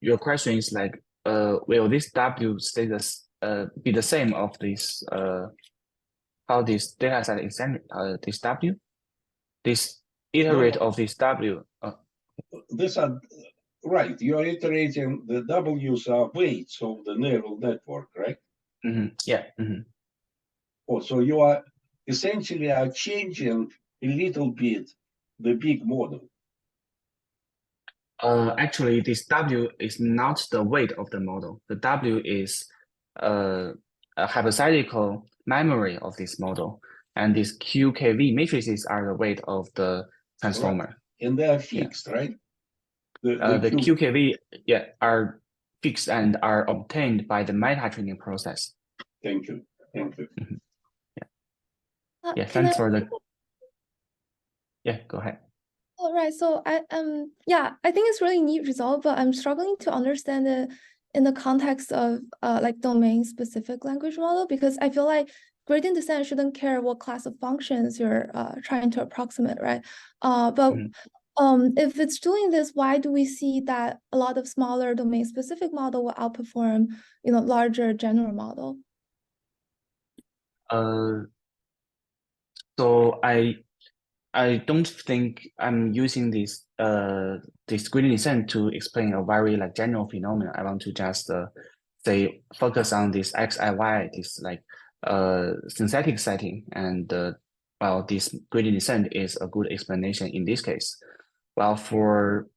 Your question is like, will this W stay be the same of this how this data set is this W, this iterate of this W? These are right. You are iterating the W's are weights of the neural network, right? Yeah. Oh, so you are essentially are changing a little bit the big model. Actually, this W is not the weight of the model. The W is a hypothetical memory of this model, and these QKV matrices are the weight of the transformer. Right. And they are fixed, right? The QKV, are fixed and are obtained by the meta training process. Thank you. Thanks for the. Go ahead. All right, so I think it's really neat result, but I'm struggling to understand it in the context of like domain specific language model, because I feel like gradient descent shouldn't care what class of functions you're trying to approximate, right? But if it's doing this, why do we see that a lot of smaller domain specific model will outperform, larger general model? So I don't think I'm using this gradient descent to explain a very like general phenomenon. I want to just say focus on this XIY, this like synthetic setting, and well, this gradient descent is a good explanation in this case. Well, for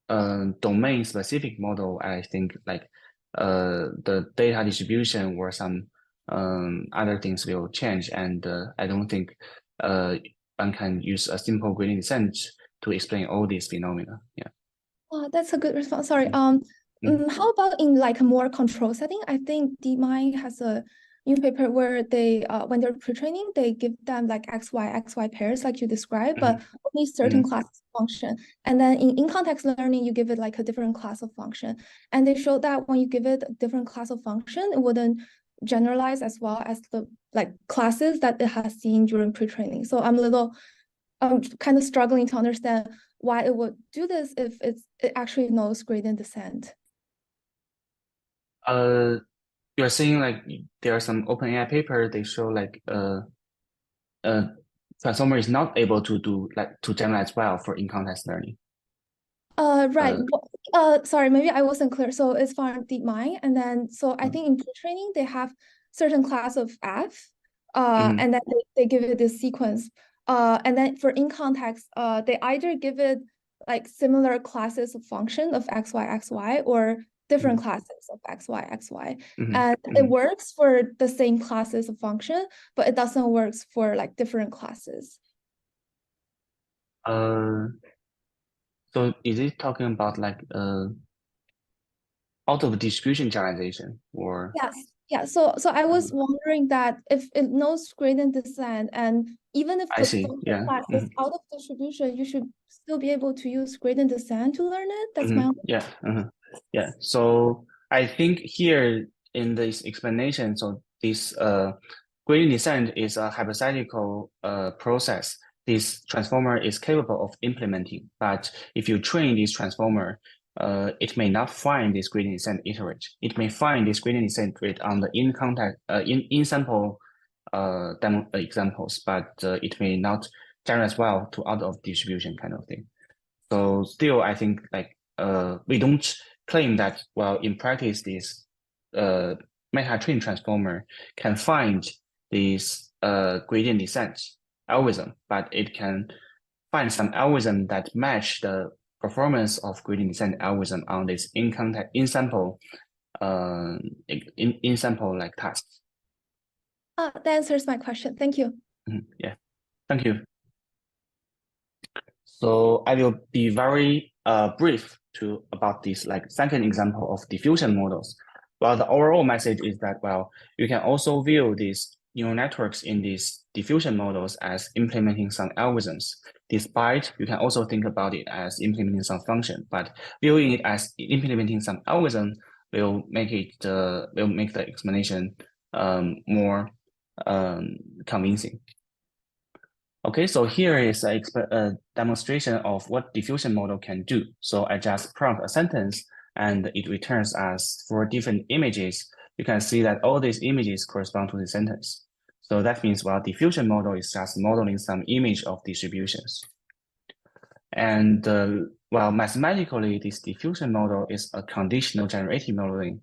domain specific model, I think like the data distribution or some other things will change, and I don't think one can use a simple gradient descent to explain all these phenomena. That's a good response. Sorry. How about in like a more control setting? I think DeepMind has a new paper where they when they're pre-training, they give them like XY pairs like you described, but only certain classes of function. And then in context learning, you give it like a different class of function. And they showed that when you give it a different class of function, it wouldn't generalize as well as the like classes that it has seen during pre-training. So I'm kind of struggling to understand why it would do this if it actually knows gradient descent. You're saying like there are some OpenAI paper they show like transformer is not able to do like to generalize well for in-context learning. Right. Sorry, maybe I wasn't clear. So it's for DeepMind, and then I think in pre-training they have certain class of F, and then they give it this sequence. And then for in-context, they either give it like similar classes of function of XY, or different classes of XY. And it works for the same classes of function, but it doesn't work for like different classes. So is it talking about like out of distribution generalization or? Yes. Yeah. So I was wondering that if it knows gradient descent, and even if the function class is out of distribution, you should still be able to use gradient descent to learn it. That's my Yeah. So I think here in this explanation, so this gradient descent is a hypothetical process this transformer is capable of implementing. But if you train this transformer, it may not find this gradient descent iterate. It may find this gradient descent iterate on the in sample demo examples, but it may not generalize well to out of distribution kind of thing. So still, I think like we don't claim that well in practice this meta-trained transformer can find this gradient descent algorithm, but it can find some algorithm that match the performance of gradient descent algorithm on this in sample like tasks. That answers my question. Thank you. Yeah, thank you. So I will be very brief about this second example of diffusion models. Well, the overall message is that, well, you can also view these neural networks in these diffusion models as implementing some algorithms. Despite, you can also think about it as implementing some function, but viewing it as implementing some algorithm will make the explanation more convincing. Okay, so here is a demonstration of what diffusion model can do. So I just prompt a sentence and it returns as 4 different images. You can see that all these images correspond to the sentence. So that means, well, diffusion model is just modeling some image of distributions. And well, mathematically, this diffusion model is a conditional generative modeling.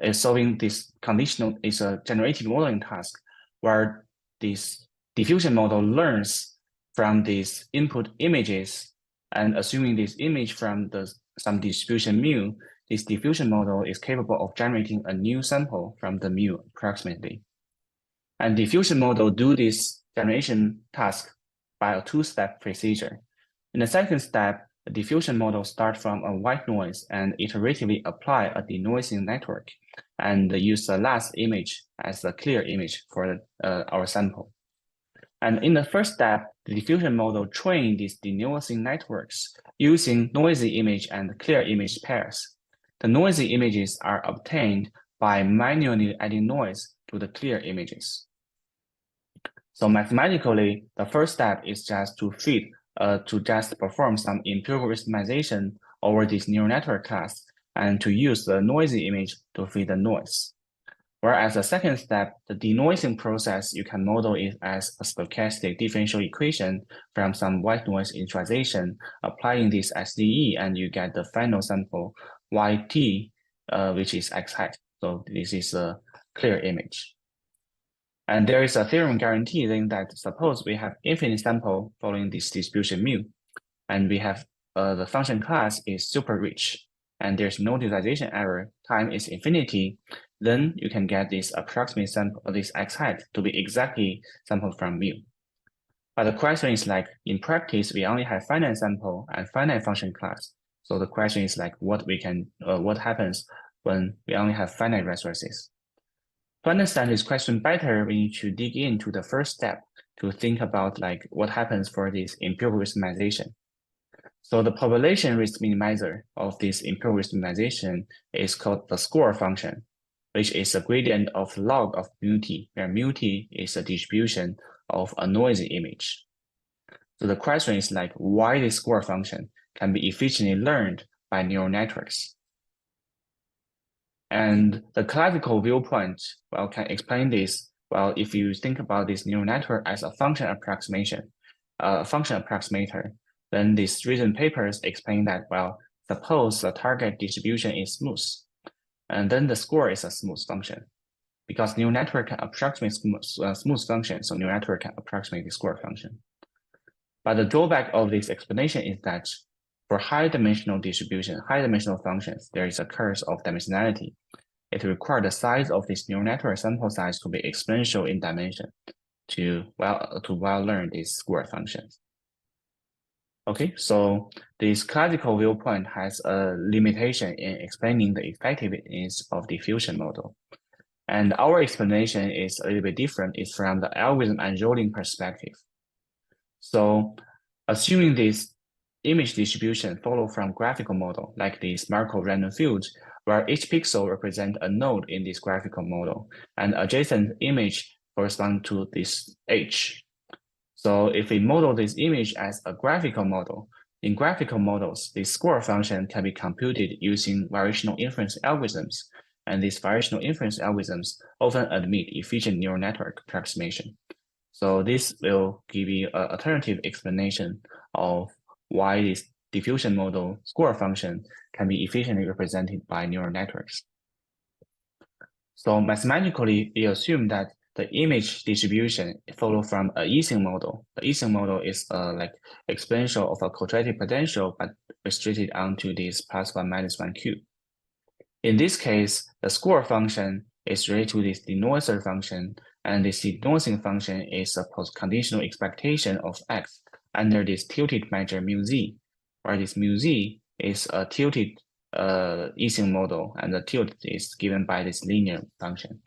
It's solving this conditional is a generative modeling task where this diffusion model learns from these input images, and assuming this image from some distribution mu, this diffusion model is capable of generating a new sample from the mu approximately. And diffusion model do this generation task by a 2-step procedure. In the second step, the diffusion model starts from a white noise and iteratively apply a denoising network and use the last image as a clear image for our sample. And in the first step, the diffusion model trained these denoising networks using noisy image and clear image pairs. The noisy images are obtained by manually adding noise to the clear images. So mathematically, the first step is just to perform some empirical optimization over this neural network class and to use the noisy image to feed the noise. Whereas the second step, the denoising process, you can model it as a stochastic differential equation from some white noise initialization, applying this SDE, and you get the final sample YT, which is X hat. So this is a clear image. And there is a theorem guaranteeing that suppose we have infinite sample following this distribution mu, and we have the function class is super rich, and there's no utilization error, time is infinity, then you can get this approximate sample of this X hat to be exactly sampled from mu. But the question is like, in practice, we only have finite sample and finite function class. So the question is like, what happens when we only have finite resources? To understand this question better, we need to dig into the first step to think about like what happens for this empirical optimization. So the population risk minimizer of this empirical optimization is called the score function, which is a gradient of log of mu-t, where mu-t is a distribution of a noisy image. So the question is like, why this score function can be efficiently learned by neural networks. And the classical viewpoint, well, can explain this. Well, if you think about this neural network as a function approximation, function approximator, then these recent papers explain that, well, suppose the target distribution is smooth, and then the score is a smooth function. Because neural network can approximate smooth function, so neural network can approximate the score function. But the drawback of this explanation is that for high-dimensional distribution, high-dimensional functions, there is a curse of dimensionality. It requires the size of this neural network sample size to be exponential in dimension to well learn these score functions. Okay, so this classical viewpoint has a limitation in explaining the effectiveness of diffusion model. And our explanation is a little bit different. It's from the algorithm unrolling perspective. So assuming this image distribution follow from graphical model, like this Markov random field, where each pixel represents a node in this graphical model, and adjacent image correspond to this H. So if we model this image as a graphical model, in graphical models, the score function can be computed using variational inference algorithms, and these variational inference algorithms often admit efficient neural network approximation. So this will give you an alternative explanation of why this diffusion model score function can be efficiently represented by neural networks. So mathematically, we assume that the image distribution follow from a Ising model. The Ising model is like exponential of a quadratic potential, but restricted onto this +1 - 1 cube. In this case, the score function is related to this denoiser function, and this denoising function is a post-conditional expectation of x under this tilted measure mu z, where this mu z is a tilted Ising model, and the tilt is given by this linear function.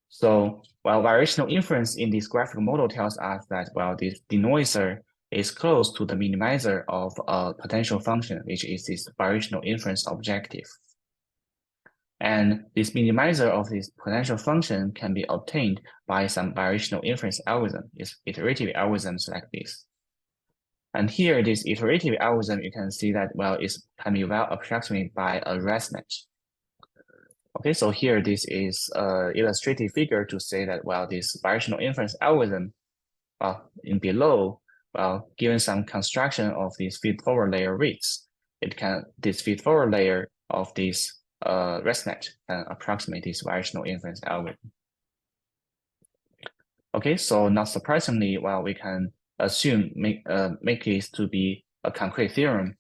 So while variational inference in this graphical model tells us that, well, this denoiser is close to the minimizer of a potential function, which is this variational inference objective. And this minimizer of this potential function can be obtained by some variational inference algorithm, it's iterative algorithms like this. And here, this iterative algorithm, you can see that, well, it can be well approximated by a ResNet. Okay, so here this is an illustrative figure to say that, well, this variational inference algorithm, in below, well, given some construction of these feed-forward layer weights, this feed-forward layer of this ResNet can approximate this variational inference algorithm. Okay, so not surprisingly, well, we can assume make this to be a concrete theorem,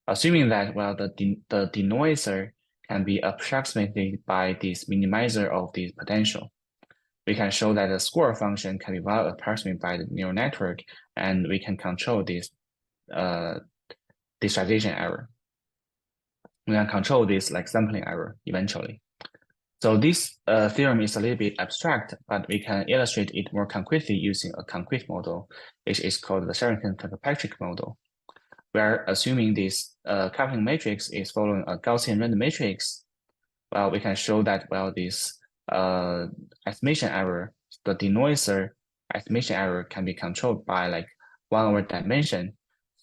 assuming that, well, the denoiser can be approximated by this minimizer of the potential. We can show that the score function can be well approximated by the neural network, and we can control this digitization error. We can control this like sampling error eventually. So this theorem is a little bit abstract, but we can illustrate it more concretely using a concrete model, which is called the Sherrington-Kirkpatrick model. We are assuming this coupling matrix is following a Gaussian random matrix. Well, we can show that, well, this estimation error, the denoiser estimation error can be controlled by like 1 over dimension.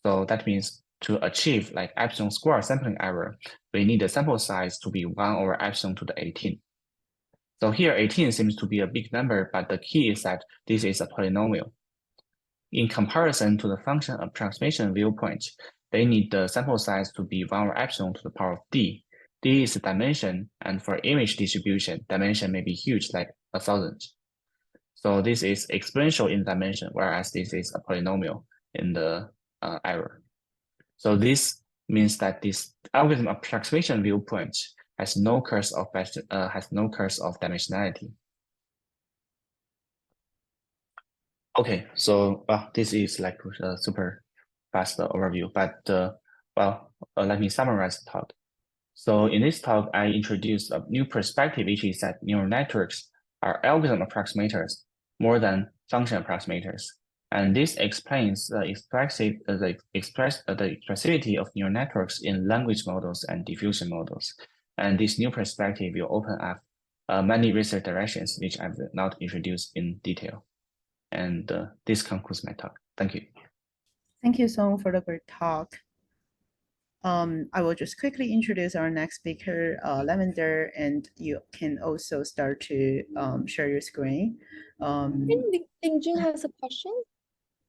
So that means to achieve like epsilon square sampling error, we need the sample size to be 1 over epsilon to the 18. So here 18 seems to be a big number, but the key is that this is a polynomial. In comparison to the function approximation viewpoint, they need the sample size to be 1 over epsilon to the power of d. D is the dimension, and for image distribution, dimension may be huge, like 1,000. So this is exponential in dimension, whereas this is a polynomial in the error. So this means that this algorithm approximation viewpoint has no curse of dimensionality. Okay, so this is like a super fast overview, but let me summarize the talk. So in this talk, I introduced a new perspective, which is that neural networks are algorithm approximators more than function approximators. And this explains the expressivity of neural networks in language models and diffusion models. And this new perspective will open up many research directions, which I will not introduce in detail. And this concludes my talk. Thank you. Thank you, Zhang, for the great talk. I will just quickly introduce our next speaker, Lavender, and you can also start to share your screen. Linjun has a question.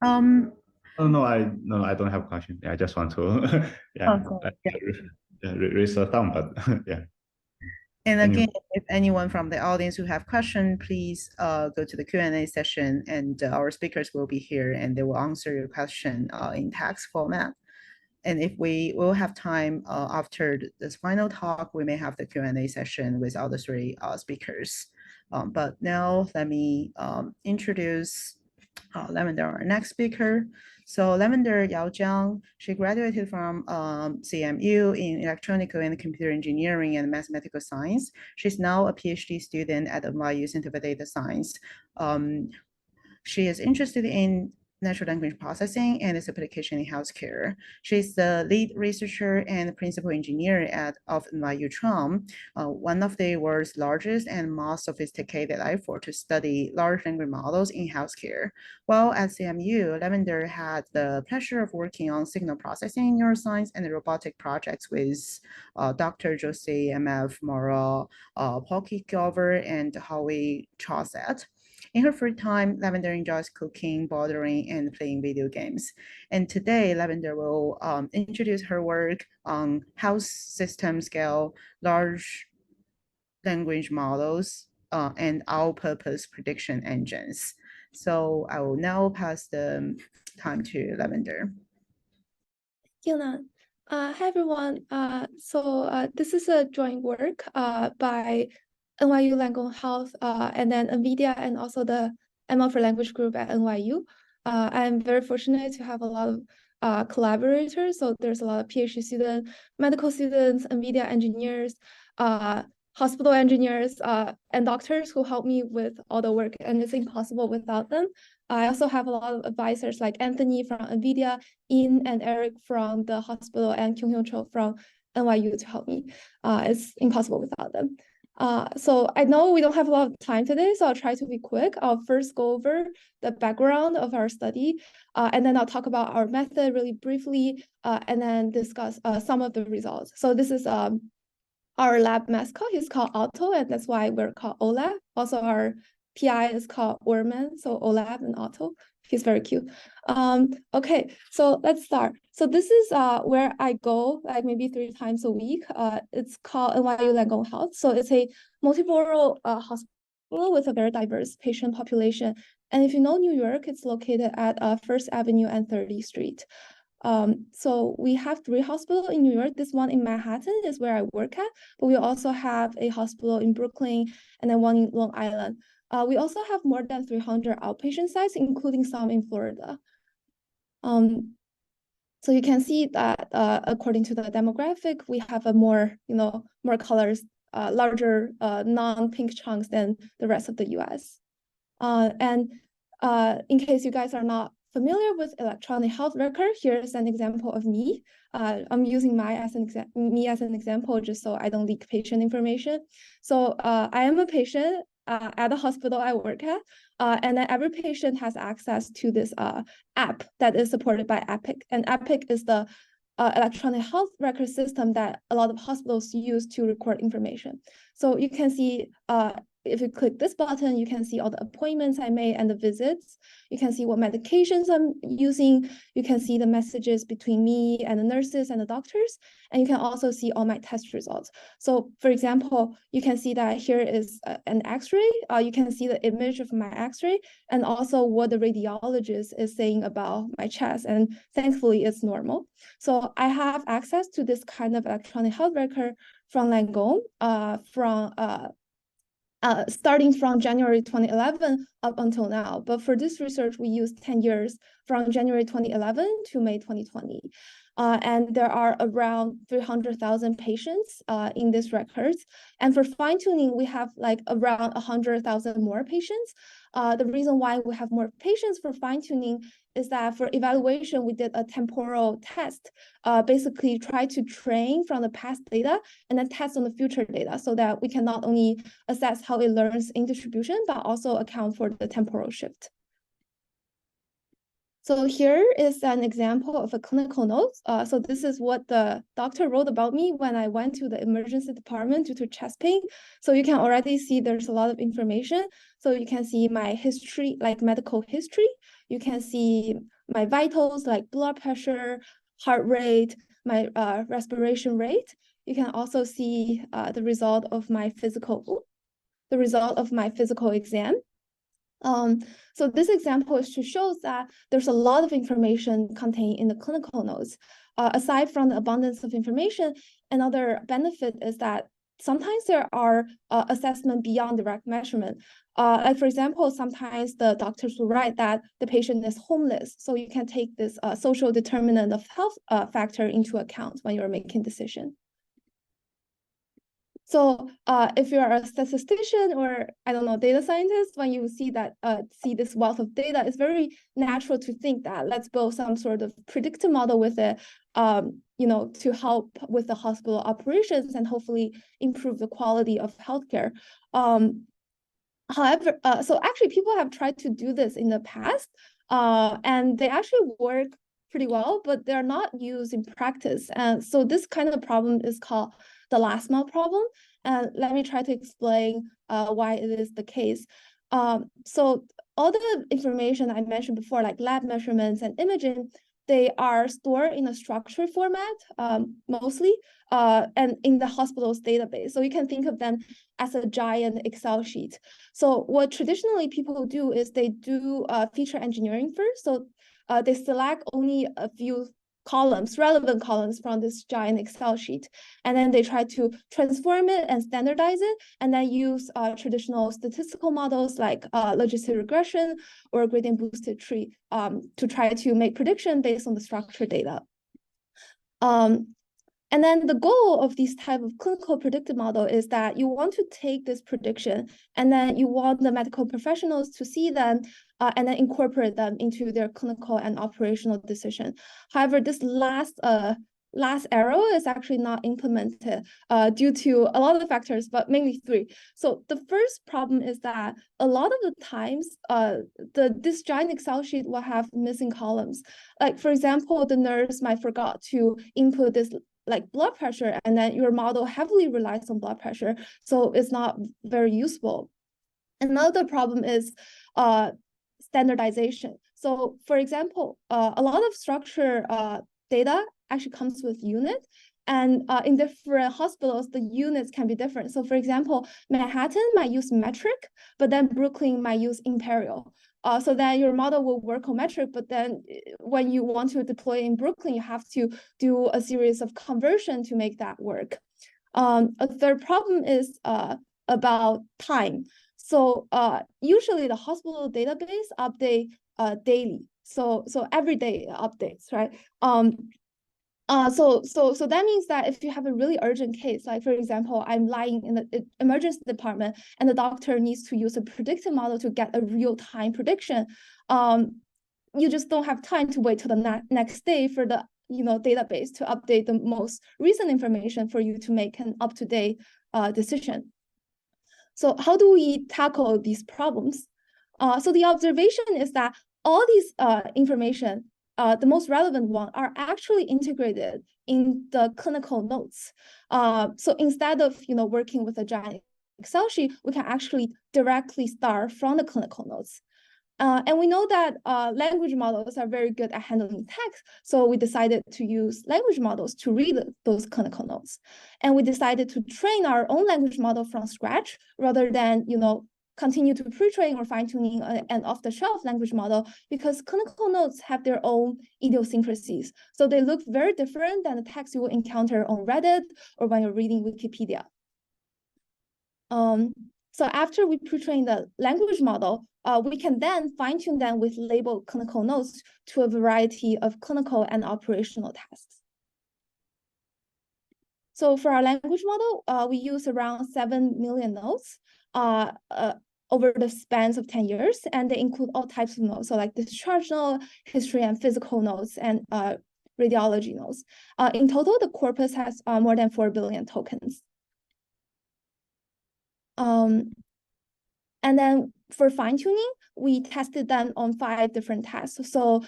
No, I don't have a question. I just want to raise a thumb, but yeah. And again, if anyone from the audience who have question, please go to the Q&A session, and our speakers will be here and they will answer your question in text format. And if we will have time after this final talk, we may have the Q&A session with all the 3 speakers. But now let me introduce Lavender, our next speaker. So Lavender Jiang, she graduated from CMU in electronical and computer engineering and mathematical science. She's now a PhD student at NYU Center for Data Science. She is interested in natural language processing and its application in healthcare. She's the lead researcher and principal engineer of NYU Trom, one of the world's largest and most sophisticated effort to study large language models in healthcare. While at CMU, Lavender had the pleasure of working on signal processing in neuroscience and robotic projects with Dr. Jose M.F. Mora, Paul Kickover, and Howie Chauset. In her free time, Lavender enjoys cooking, bouldering, and playing video games. And today, Lavender will introduce her work on health system scale, large language models, and all-purpose prediction engines. So I will now pass the time to Lavender. Thank you, Nan. Hi, everyone. This is a joint work by NYU Langone Health, and then NVIDIA, and also the ML for Language group at NYU. I'm very fortunate to have a lot of collaborators. So there's a lot of PhD students, medical students, NVIDIA engineers, hospital engineers, and doctors who help me with all the work, and it's impossible without them. I also have a lot of advisors like Anthony from NVIDIA, Ian and Eric from the hospital, and Kyung Hyun Cho from NYU to help me. It's impossible without them. So I know we don't have a lot of time today, so I'll try to be quick. I'll first go over the background of our study, and then I'll talk about our method really briefly, and then discuss some of the results. So this is our lab mascot. He's called Otto, and that's why we're called OLAB. Also, our PI is called Orman, so OLAB and Otto. He's very cute. Okay, so let's start. So this is where I go like maybe 3 times a week. It's called NYU Langone Health. So it's a multimodal hospital with a very diverse patient population. And if you know New York, it's located at First Avenue and 30th Street. So we have 3 hospitals in New York. This one in Manhattan is where I work at, but we also have a hospital in Brooklyn and then one in Long Island. We also have more than 300 outpatient sites, including some in Florida. So you can see that according to the demographic, we have a more colors, larger non-pink chunks than the rest of the US. And in case you guys are not familiar with electronic health record, here's an example of me. I'm using me as an example just so I don't leak patient information. So I am a patient at the hospital I work at, and then every patient has access to this app that is supported by Epic. And Epic is the electronic health record system that a lot of hospitals use to record information. So you can see if you click this button, you can see all the appointments I made and the visits. You can see what medications I'm using. You can see the messages between me and the nurses and the doctors. And you can also see all my test results. So for example, you can see that here is an x-ray. You can see the image of my x-ray and also what the radiologist is saying about my chest. And thankfully, it's normal. So I have access to this kind of electronic health record from Langone, starting from January 2011 up until now. But for this research, we used 10 years from January 2011 to May 2020. And there are around 300,000 patients in these records. And for fine-tuning, we have like around 100,000 more patients. The reason why we have more patients for fine-tuning is that for evaluation, we did a temporal test, basically try to train from the past data and then test on the future data so that we can not only assess how it learns in distribution, but also account for the temporal shift. So here is an example of a clinical note. So this is what the doctor wrote about me when I went to the emergency department due to chest pain. So you can already see there's a lot of information. So you can see my history, like medical history. You can see my vitals, like blood pressure, heart rate, my respiration rate. You can also see the result of my physical exam. So this example is to show that there's a lot of information contained in the clinical notes. Aside from the abundance of information, another benefit is that sometimes there are assessments beyond direct measurement. Like for example, sometimes the doctors will write that the patient is homeless. So you can take this social determinant of health factor into account when you're making decision. So if you're a statistician or, I don't know, data scientist, when you see this wealth of data, it's very natural to think that let's build some sort of predictive model with it, to help with the hospital operations and hopefully improve the quality of healthcare. However, so actually people have tried to do this in the past, and they actually work pretty well, but they're not used in practice. And so this kind of problem is called the last mile problem. And let me try to explain why it is the case. So all the information I mentioned before, like lab measurements and imaging, they are stored in a structured format, mostly, and in the hospital's database. So you can think of them as a giant Excel sheet. So what traditionally people do is they do feature engineering first. So they select only a few columns, relevant columns from this giant Excel sheet. And then they try to transform it and standardize it, and then use traditional statistical models like logistic regression or gradient boosted tree to try to make prediction based on the structured data. And then the goal of this type of clinical predictive model is that you want to take this prediction and then you want the medical professionals to see them and then incorporate them into their clinical and operational decision. However, this last arrow is actually not implemented due to a lot of factors, but mainly three. So the first problem is that a lot of the times, this giant Excel sheet will have missing columns. Like, for example, the nurse might forgot to input this like blood pressure, and then your model heavily relies on blood pressure, so it's not very useful. Another problem is standardization. So for example, a lot of structure data actually comes with unit, and in different hospitals, the units can be different. So for example, Manhattan might use metric, but then Brooklyn might use imperial. So then your model will work on metric, but then when you want to deploy in Brooklyn, you have to do a series of conversion to make that work. A third problem is about time. So usually the hospital database update daily. So every day updates, right? So that means that if you have a really urgent case, like for example, I'm lying in the emergency department and the doctor needs to use a predictive model to get a real-time prediction, you just don't have time to wait till the next day for the database to update the most recent information for you to make an up-to-date decision. So how do we tackle these problems? So the observation is that all these information, the most relevant one, are actually integrated in the clinical notes. So instead of working with a giant Excel sheet, we can actually directly start from the clinical notes. And we know that language models are very good at handling text, so we decided to use language models to read those clinical notes. And we decided to train our own language model from scratch rather than continue to pre-train or fine-tuning an off-the-shelf language model, because clinical notes have their own idiosyncrasies. So they look very different than the text you will encounter on Reddit or when you're reading Wikipedia. So after we pre-train the language model, we can then fine-tune them with labeled clinical notes to a variety of clinical and operational tasks. So for our language model, we use around 7 million notes over the spans of 10 years, and they include all types of notes, so like discharge note, history and physical notes, and radiology notes. In total, the corpus has more than 4 billion tokens. And then for fine-tuning, we tested them on 5 different tests. So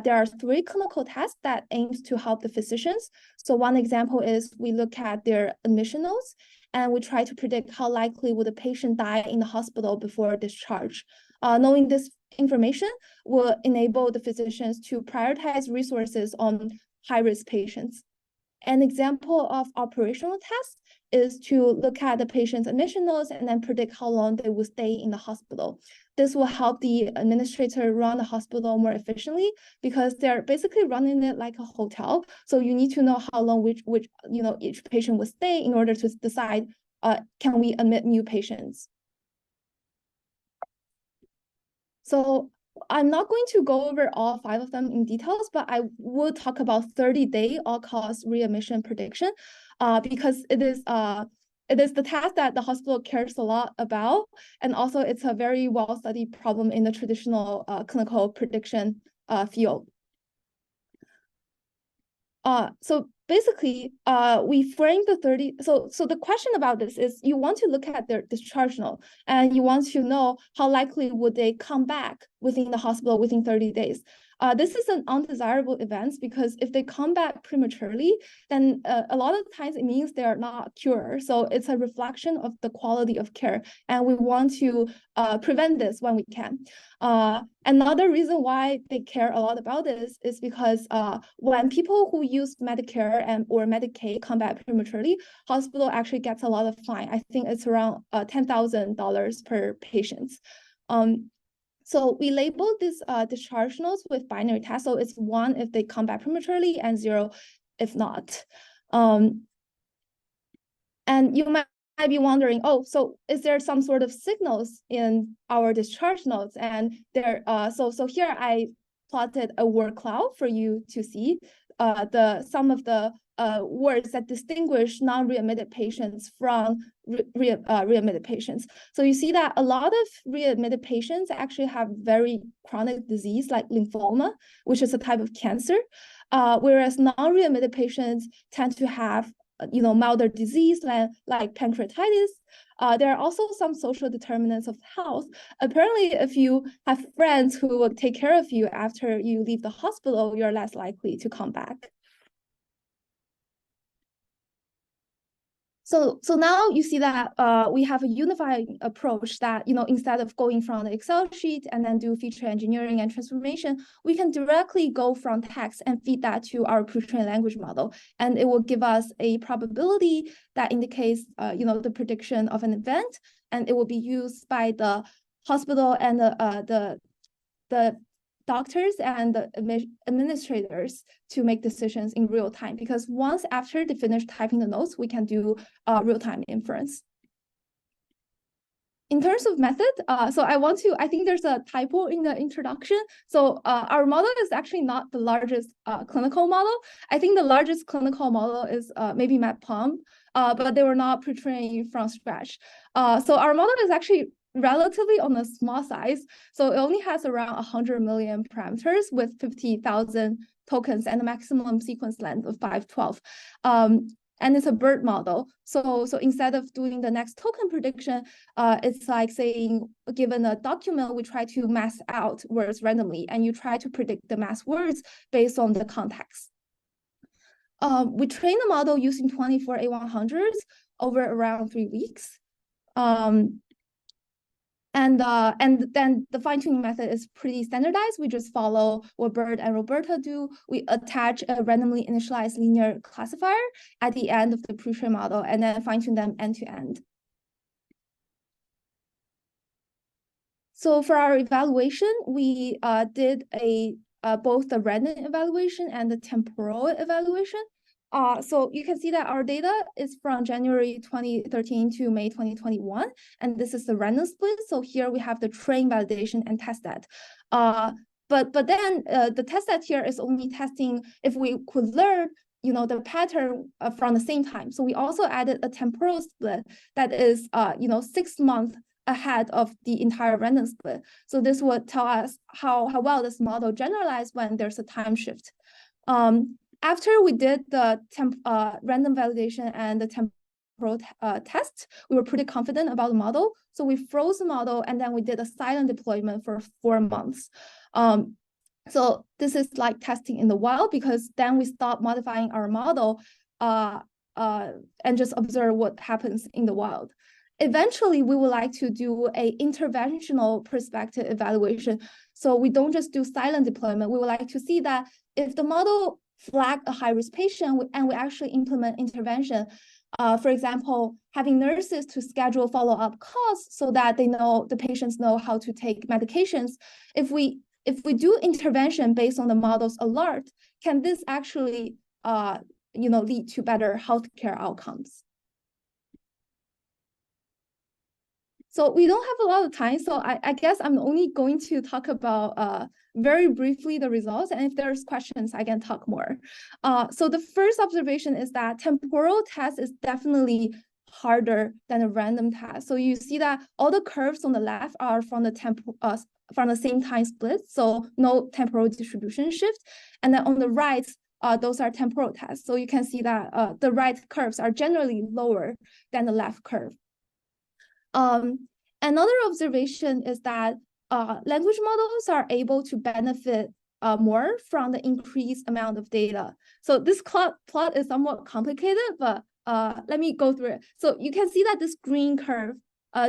there are 3 clinical tests that aims to help the physicians. So one example is we look at their admission notes, and we try to predict how likely would a patient die in the hospital before discharge. Knowing this information will enable the physicians to prioritize resources on high-risk patients. An example of operational tests is to look at the patient's admission notes and then predict how long they will stay in the hospital. This will help the administrator run the hospital more efficiently, because they're basically running it like a hotel. So you need to know how long each patient will stay in order to decide, can we admit new patients? So I'm not going to go over all 5 of them in details, but I will talk about 30-day all-cause readmission prediction, because it is the task that the hospital cares a lot about, and also it's a very well-studied problem in the traditional clinical prediction field. So basically, we frame the 30. So the question about this is, you want to look at their discharge note, and you want to know how likely would they come back within the hospital within 30 days. This is an undesirable event, because if they come back prematurely, then a lot of times it means they are not cured. So it's a reflection of the quality of care, and we want to prevent this when we can. Another reason why they care a lot about this is because when people who use Medicare or Medicaid come back prematurely, hospital actually gets a lot of fine. I think it's around $10,000 per patient. So we labeled these discharge nodes with binary tests. So it's 1 if they come back prematurely and 0 if not. And you might be wondering, oh, so is there some sort of signals in our discharge nodes? And there, so here I plotted a word cloud for you to see some of the words that distinguish non-readmitted patients from readmitted patients. So you see that a lot of readmitted patients actually have very chronic disease like lymphoma, which is a type of cancer, whereas non-readmitted patients tend to have milder disease like pancreatitis. There are also some social determinants of health. Apparently, if you have friends who will take care of you after you leave the hospital, you're less likely to come back. So now you see that we have a unifying approach that, instead of going from the Excel sheet and then do feature engineering and transformation, we can directly go from text and feed that to our pre-trained language model. And it will give us a probability that indicates, the prediction of an event, and it will be used by the hospital and the doctors and the administrators to make decisions in real time, because once after they finish typing the notes, we can do real-time inference. In terms of method, I think there's a typo in the introduction. So our model is actually not the largest clinical model. I think the largest clinical model is maybe MedPalm, but they were not pre-trained from scratch. So our model is actually relatively on the small size. So it only has around 100 million parameters with 50,000 tokens and a maximum sequence length of 512. And it's a BERT model. So instead of doing the next token prediction, it's like saying, given a document, we try to mass out words randomly, and you try to predict the mass words based on the context. We train the model using 24 A100s over around 3 weeks. And then the fine-tuning method is pretty standardized. We just follow what Bird and Roberta do. We attach a randomly initialized linear classifier at the end of the pre-trained model and then fine-tune them end-to-end. So for our evaluation, we did both the random evaluation and the temporal evaluation. So you can see that our data is from January 2013 to May 2021, and this is the random split. So here we have the train validation and test set. But then the test set here is only testing if we could learn, the pattern from the same time. So we also added a temporal split that is, 6 months ahead of the entire random split. So this would tell us how well this model generalized when there's a time shift. After we did the random validation and the temporal test, we were pretty confident about the model. So we froze the model and then we did a silent deployment for 4 months. So this is like testing in the wild, because then we stop modifying our model and just observe what happens in the wild. Eventually, we would like to do an interventional perspective evaluation. So we don't just do silent deployment. We would like to see that if the model flag a high-risk patient and we actually implement intervention, for example, having nurses to schedule follow-up calls so that the patients know how to take medications. If we do intervention based on the model's alert, can this actually lead to better healthcare outcomes? So we don't have a lot of time, so I guess I'm only going to talk about very briefly the results, and if there's questions, I can talk more. So the first observation is that temporal test is definitely harder than a random test. So you see that all the curves on the left are from the same time split, so no temporal distribution shift, and then on the right, those are temporal tests. So you can see that the right curves are generally lower than the left curve. Another observation is that language models are able to benefit more from the increased amount of data. So this plot is somewhat complicated, but let me go through it. So you can see that this green curve,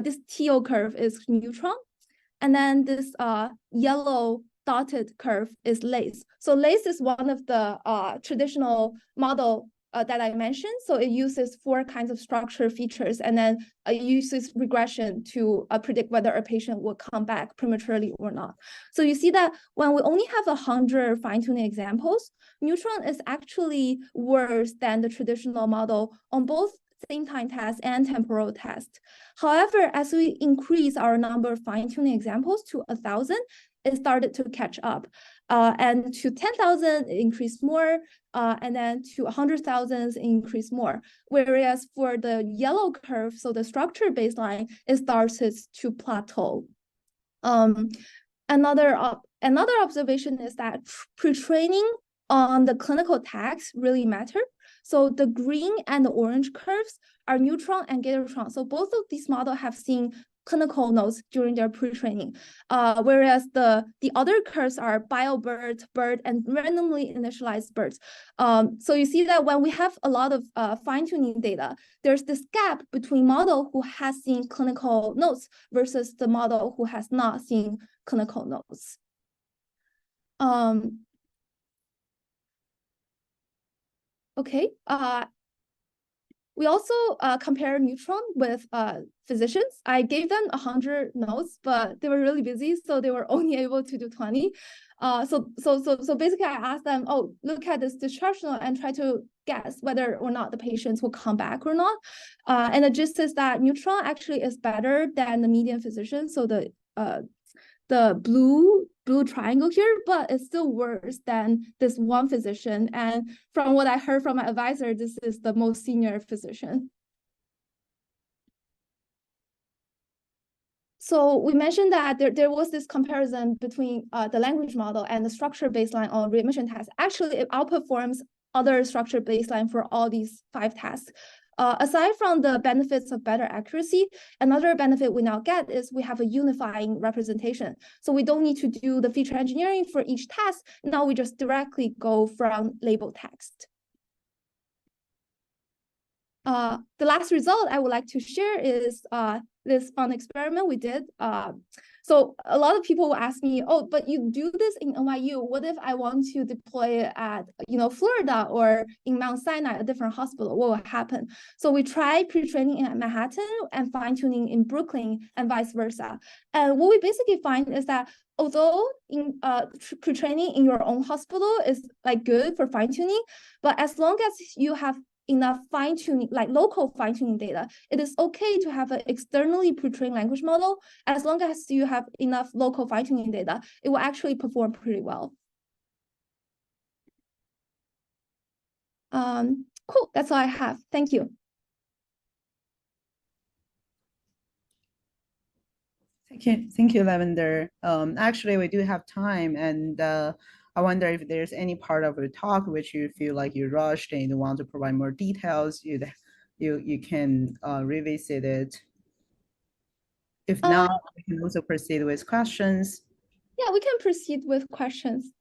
this teal curve is neutron, and then this yellow dotted curve is LACE. So LACE is one of the traditional model that I mentioned. So it uses 4 kinds of structure features, and then it uses regression to predict whether a patient will come back prematurely or not. So you see that when we only have 100 fine-tuning examples, neutron is actually worse than the traditional model on both same time test and temporal test. However, as we increase our number of fine-tuning examples to 1,000, it started to catch up. And to 10,000, it increased more, and then to 100,000 increased more. Whereas for the yellow curve, so the structure baseline, it starts to plateau. Another observation is that pre-training on the clinical tags really matter. So the green and the orange curves are neutron and gatortron. So both of these models have seen clinical nodes during their pre-training, whereas the other curves are BioBERT, BERT, and randomly initialized BERT. So you see that when we have a lot of fine-tuning data, there's this gap between model who has seen clinical nodes versus the model who has not seen clinical nodes. Okay. We also compare neutron with physicians. I gave them 100 notes, but they were really busy, so they were only able to do 20. So basically, I asked them, oh, look at this distributional and try to guess whether or not the patients will come back or not. And the gist is that neutron actually is better than the median physician. So the blue triangle here, but it's still worse than this one physician. And from what I heard from my advisor, this is the most senior physician. So we mentioned that there was this comparison between the language model and the structure baseline on readmission tests. Actually, it outperforms other structure baseline for all these 5 tasks. Aside from the benefits of better accuracy, another benefit we now get is we have a unifying representation. So we don't need to do the feature engineering for each task. Now we just directly go from label text. The last result I would like to share is this fun experiment we did. So a lot of people will ask me, oh, but you do this in NYU. What if I want to deploy it at, Florida or in Mount Sinai, a different hospital? What will happen? So we tried pre-training in Manhattan and fine-tuning in Brooklyn and vice versa. And what we basically find is that although in pre-training in your own hospital is like good for fine-tuning, but as long as you have enough fine-tuning, like local fine-tuning data, it is okay to have an externally pre-trained language model. As long as you have enough local fine-tuning data, it will actually perform pretty well. Cool, that's all I have. Thank you. Thank you, Lavender. Actually, we do have time, and I wonder if there's any part of the talk which you feel like you rushed and you want to provide more details. You can revisit it. If not, we can also proceed with questions. Yeah, we can proceed with questions.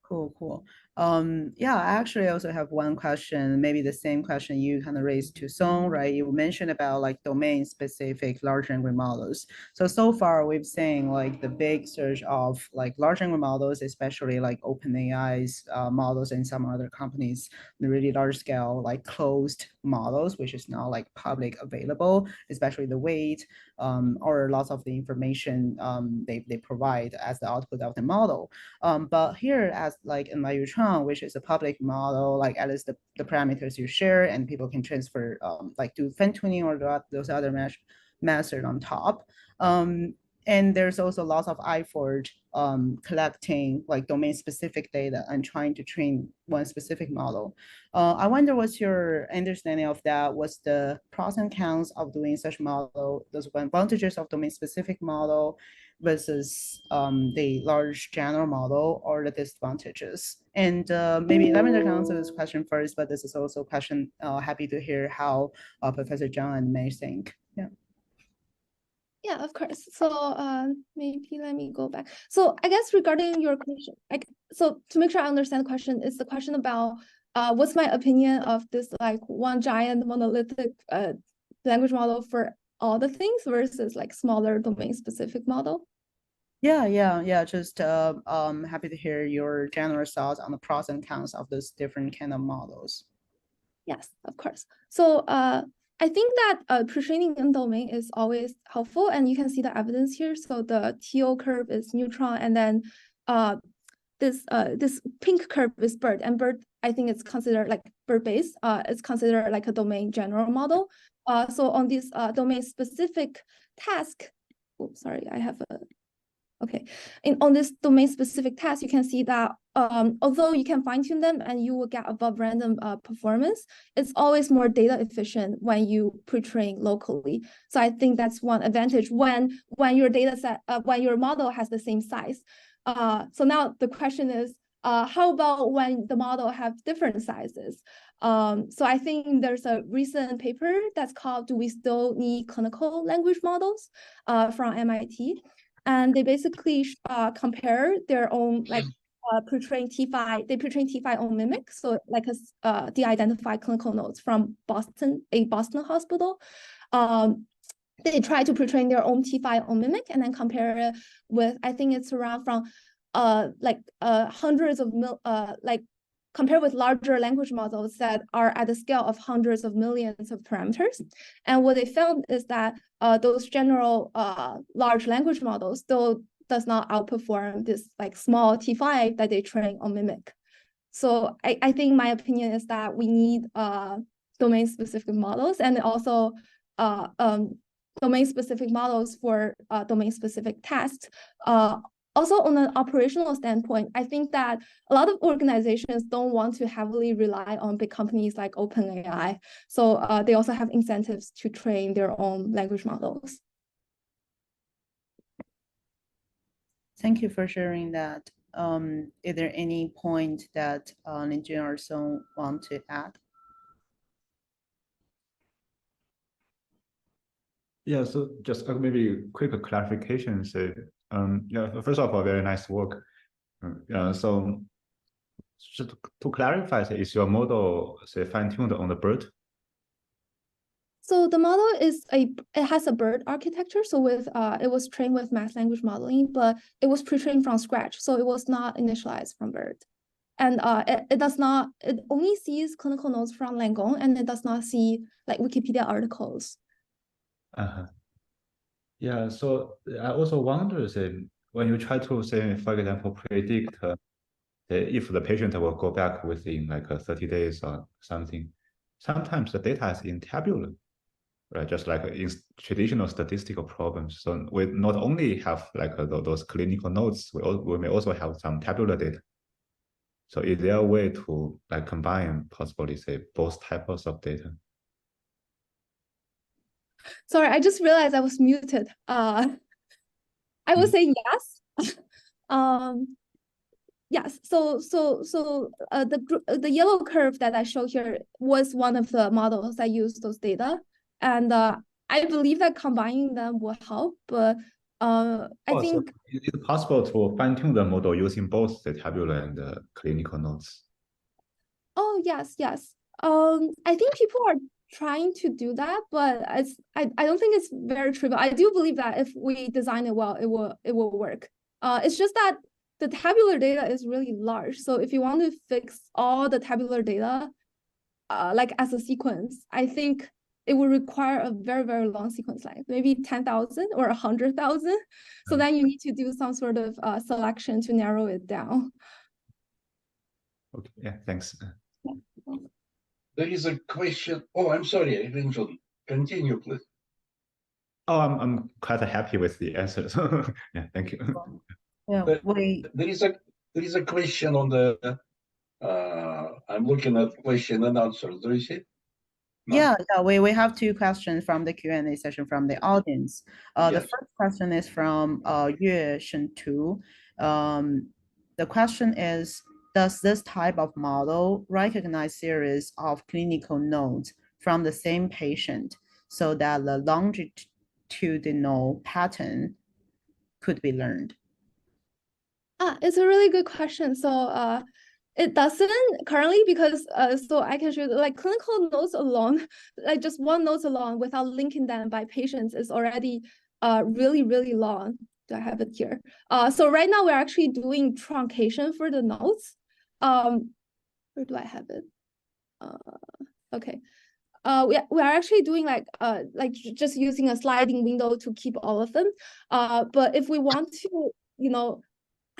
Cool. Yeah, I actually also have one question, maybe the same question you kind of raised to Zhang, right? You mentioned about like domain-specific large language models. So far we've seen like the big surge of like large language models, especially like OpenAI's models and some other companies, the really large scale like closed models, which is now like public available, especially the weight or lots of the information they provide as the output of the model. But here as like NYU Chang, which is a public model, like at least the parameters you share and people can transfer, like do fine tuning or those other methods on top. And there's also lots of effort collecting like domain specific data and trying to train one specific model. I wonder what's your understanding of that? What's the pros and cons of doing such model? Those advantages of domain specific model versus the large general model, or the disadvantages? And maybe Lavender can answer this question first, but this is also a question happy to hear how Professor Zhang and May think. Yeah. Yeah, of course. So maybe let me go back. So I guess regarding your question, so to make sure I understand the question, is the question about what's my opinion of this like one giant monolithic language model for all the things versus like smaller domain specific model? Yeah. Just happy to hear your general thoughts on the pros and cons of those different kind of models. Yes, of course. So I think that pre-training in domain is always helpful, and you can see the evidence here. So the teal curve is neutron, and then this pink curve is BERT, and BERT, I think it's considered like BERT-based. It's considered like a domain general model. So on this domain specific task, oops, sorry, I have a. Okay, on this domain-specific task, you can see that although you can fine-tune them and you will get above random performance, it's always more data efficient when you pre-train locally. So I think that's one advantage when your data set, when your model has the same size. So now the question is, how about when the model have different sizes? So I think there's a recent paper that's called "Do We Still Need Clinical Language Models?" From MIT. And they basically compare their own pre-trained T5. They pre-trained T5 on Mimic, so like a de-identified clinical nodes from a Boston hospital. They try to pre-train their own T5 on Mimic and then compare it with, I think it's around from hundreds of compare with larger language models that are at the scale of hundreds of millions of parameters. And what they found is that those general large language models still does not outperform this like small T5 that they train on Mimic. So I think my opinion is that we need domain-specific models, and also domain-specific models for domain-specific tasks. Also, on an operational standpoint, I think that a lot of organizations don't want to heavily rely on big companies like OpenAI. So they also have incentives to train their own language models. Thank you for sharing that. Is there any point that Linjun or Zhang want to add? Yeah, so just maybe quick clarification. So, yeah, first of all, very nice work. So just to clarify, is your model say fine-tuned on the BERT? So the model it has a BERT architecture. So with it was trained with mass language modeling, but it was pre-trained from scratch. So it was not initialized from BERT. And it only sees clinical nodes from Langone, and it does not see like Wikipedia articles. Yeah, so I also wonder, say, when you try to say, for example, predict if the patient will go back within like 30 days or something, sometimes the data is in tabular, right? Just like in traditional statistical problems. So we not only have like those clinical notes, we may also have some tabular data. So is there a way to like combine possibly say both types of data? Sorry, I just realized I was muted. I would say yes. Yes. So the yellow curve that I show here was one of the models that used those data, and I believe that combining them will help. But I think is it possible to fine-tune the model using both the tabular and the clinical nodes? Oh yes, yes. I think people are trying to do that, but I don't think it's very trivial. I do believe that if we design it well, it will work. It's just that the tabular data is really large. So if you want to fix all the tabular data, like as a sequence, I think it would require a very, very long sequence length, maybe 10,000 or 100,000. So then you need to do some sort of selection to narrow it down. Okay, yeah, thanks. There is a question. Oh, I'm sorry, Linjun. Continue, please. Oh, I'm quite happy with the answer. So yeah, thank you. Yeah, There is a question on the. I'm looking at question and answer. Do you see? No? Yeah, we have two questions from the Q&A session from the audience. The Yes. first question is from Yue Shentu. The question is, does this type of model recognize series of clinical nodes from the same patient so that the longitudinal pattern could be learned? It's a really good question. So it doesn't currently, because so I can show you like clinical nodes alone, like just one nodes alone without linking them by patients is already really, really long. Do I have it here? So right now we're actually doing truncation for the nodes. Where do I have it? Okay. We are actually doing like just using a sliding window to keep all of them. But if we want to,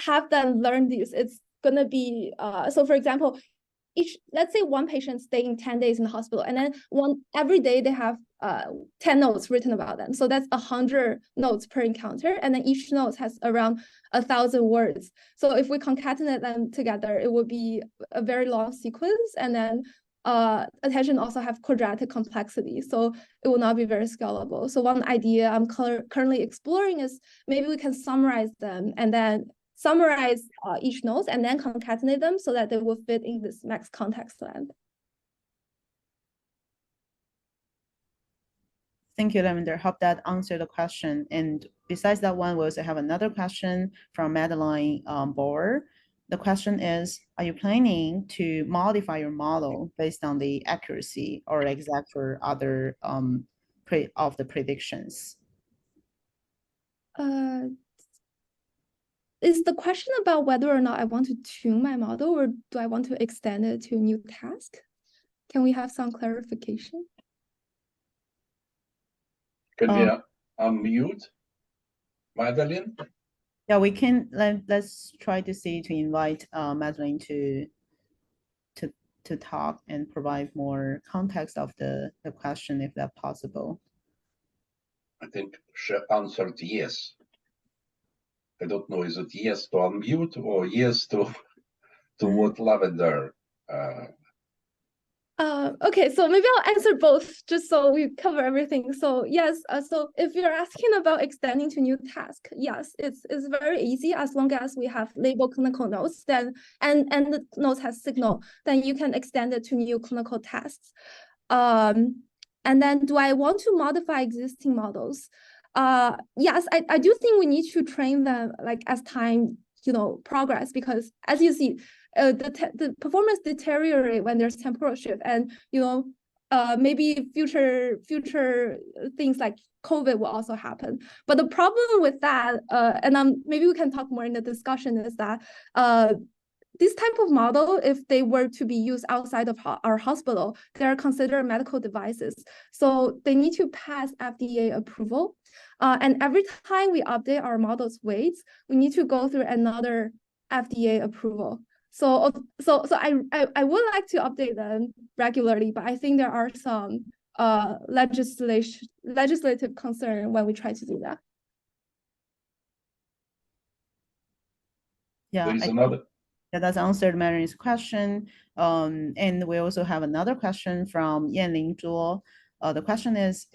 have them learn this, it's gonna be so for example, let's say one patient staying 10 days in the hospital, and then every day they have 10 notes written about them. So that's 100 notes per encounter, and then each note has around 1,000 words. So if we concatenate them together, it would be a very long sequence, and then attention also have quadratic complexity, so it will not be very scalable. So one idea I'm currently exploring is maybe we can summarize them and then summarize each node and then concatenate them so that they will fit in this max context length. Thank you, Lavender. Hope that answered the question. And besides that one, we also have another question from Madeline Boer. The question is, are you planning to modify your model based on the accuracy or exact for other of the predictions? Is the question about whether or not I want to tune my model, or do I want to extend it to a new task? Can we have some clarification? Can we unmute Madeline? Yeah, we can. Let's try to invite Madeline to talk and provide more context of the question, if that's possible. I think she answered yes. I don't know, is it yes to unmute or yes to what Lavender? Okay, so maybe I'll answer both just so we cover everything. So yes, so if you're asking about extending to new task, yes, it's very easy as long as we have labeled clinical notes, then and the notes has signal, then you can extend it to new clinical tasks. And then do I want to modify existing models? Yes, I do think we need to train them like as time progress, because as you see, the performance deteriorate when there's temporal shift, and maybe future things like COVID will also happen. But the problem with that, and maybe we can talk more in the discussion, is that this type of model, if they were to be used outside of our hospital, they are considered medical devices. So they need to pass FDA approval. And every time we update our model's weights, we need to go through another FDA approval. So I would like to update them regularly, but I think there are some legislative concern when we try to do that. Yeah, There is another. Yeah, that's answered Mary's question. And we also have another question from Linjun. The question is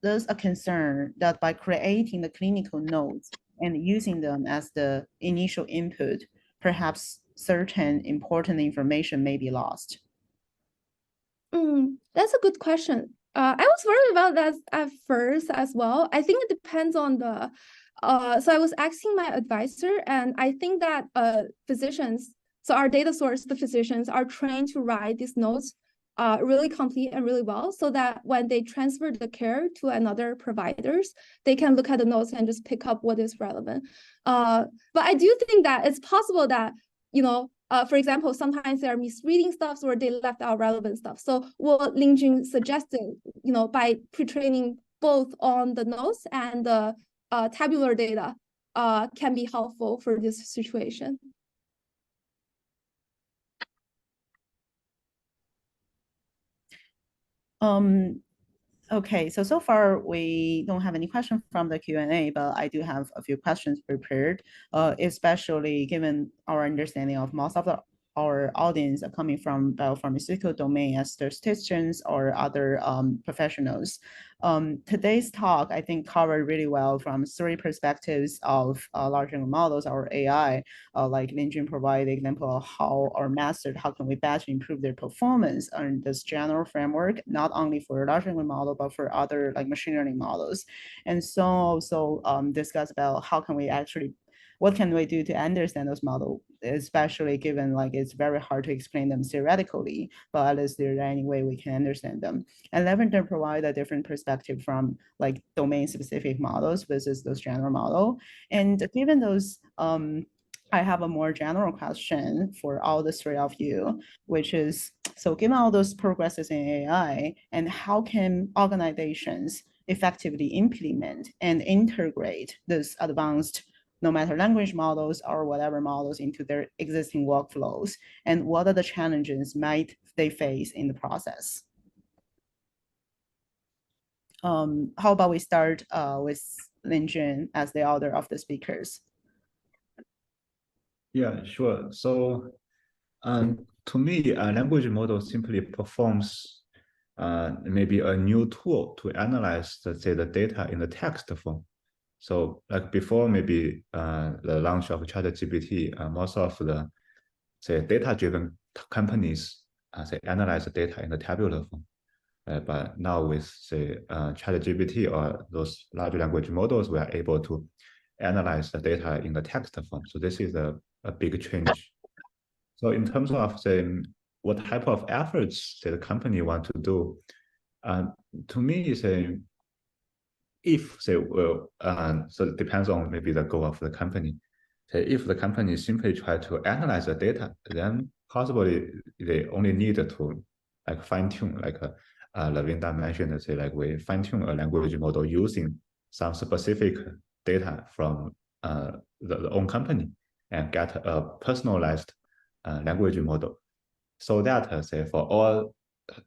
this a concern that by creating the clinical notes and using them as the initial input, perhaps certain important information may be lost? That's a good question. I was worried about that at first as well. I think it depends on the so I was asking my advisor, and I think that physicians, so our data source, the physicians are trained to write these notes really complete and really well, so that when they transfer the care to another providers, they can look at the notes and just pick up what is relevant. But I do think that it's possible that, for example, sometimes they're misreading stuff or they left out relevant stuff. So what Linjun suggested, by pre-training both on the notes and the tabular data can be helpful for this situation. Okay, so far we don't have any questions from the Q&A, but I do have a few questions prepared, especially given our understanding of most of our audience are coming from biopharmaceutical domain as statisticians or other professionals. Today's talk, I think, covered really well from 3 perspectives of large language models or AI, like Linjun provided the example of how our method, how can we better improve their performance on this general framework, not only for large language model, but for other like machine learning models. And so also discuss about how can we actually, what can we do to understand those models, especially given like it's very hard to explain them theoretically, but at least there's any way we can understand them. And Lavender provide a different perspective from like domain specific models versus those general model. And given those, I have a more general question for all the 3 of you, which is So given all those progresses in AI, and how can organizations effectively implement and integrate those advanced, no matter language models or whatever models, into their existing workflows, and what are the challenges might they face in the process? How about we start with Linjun as the order of the speakers? Yeah, sure. So to me, a language model simply performs maybe a new tool to analyze, let's say, the data in the text form. So like before, maybe the launch of ChatGPT, most of the, say, data-driven companies, say, analyze the data in the tabular form. But now with, say, ChatGPT or those large language models, we are able to analyze the data in the text form. So this is a big change. So in terms of, say, what type of efforts that the company want to do, to me, say, if, say, well, so it depends on maybe the goal of the company. Say, if the company simply try to analyze the data, then possibly they only need to like fine tune, like Lavender mentioned, say, like we fine tune a language model using some specific data from the own company and get a personalized language model, so that say for all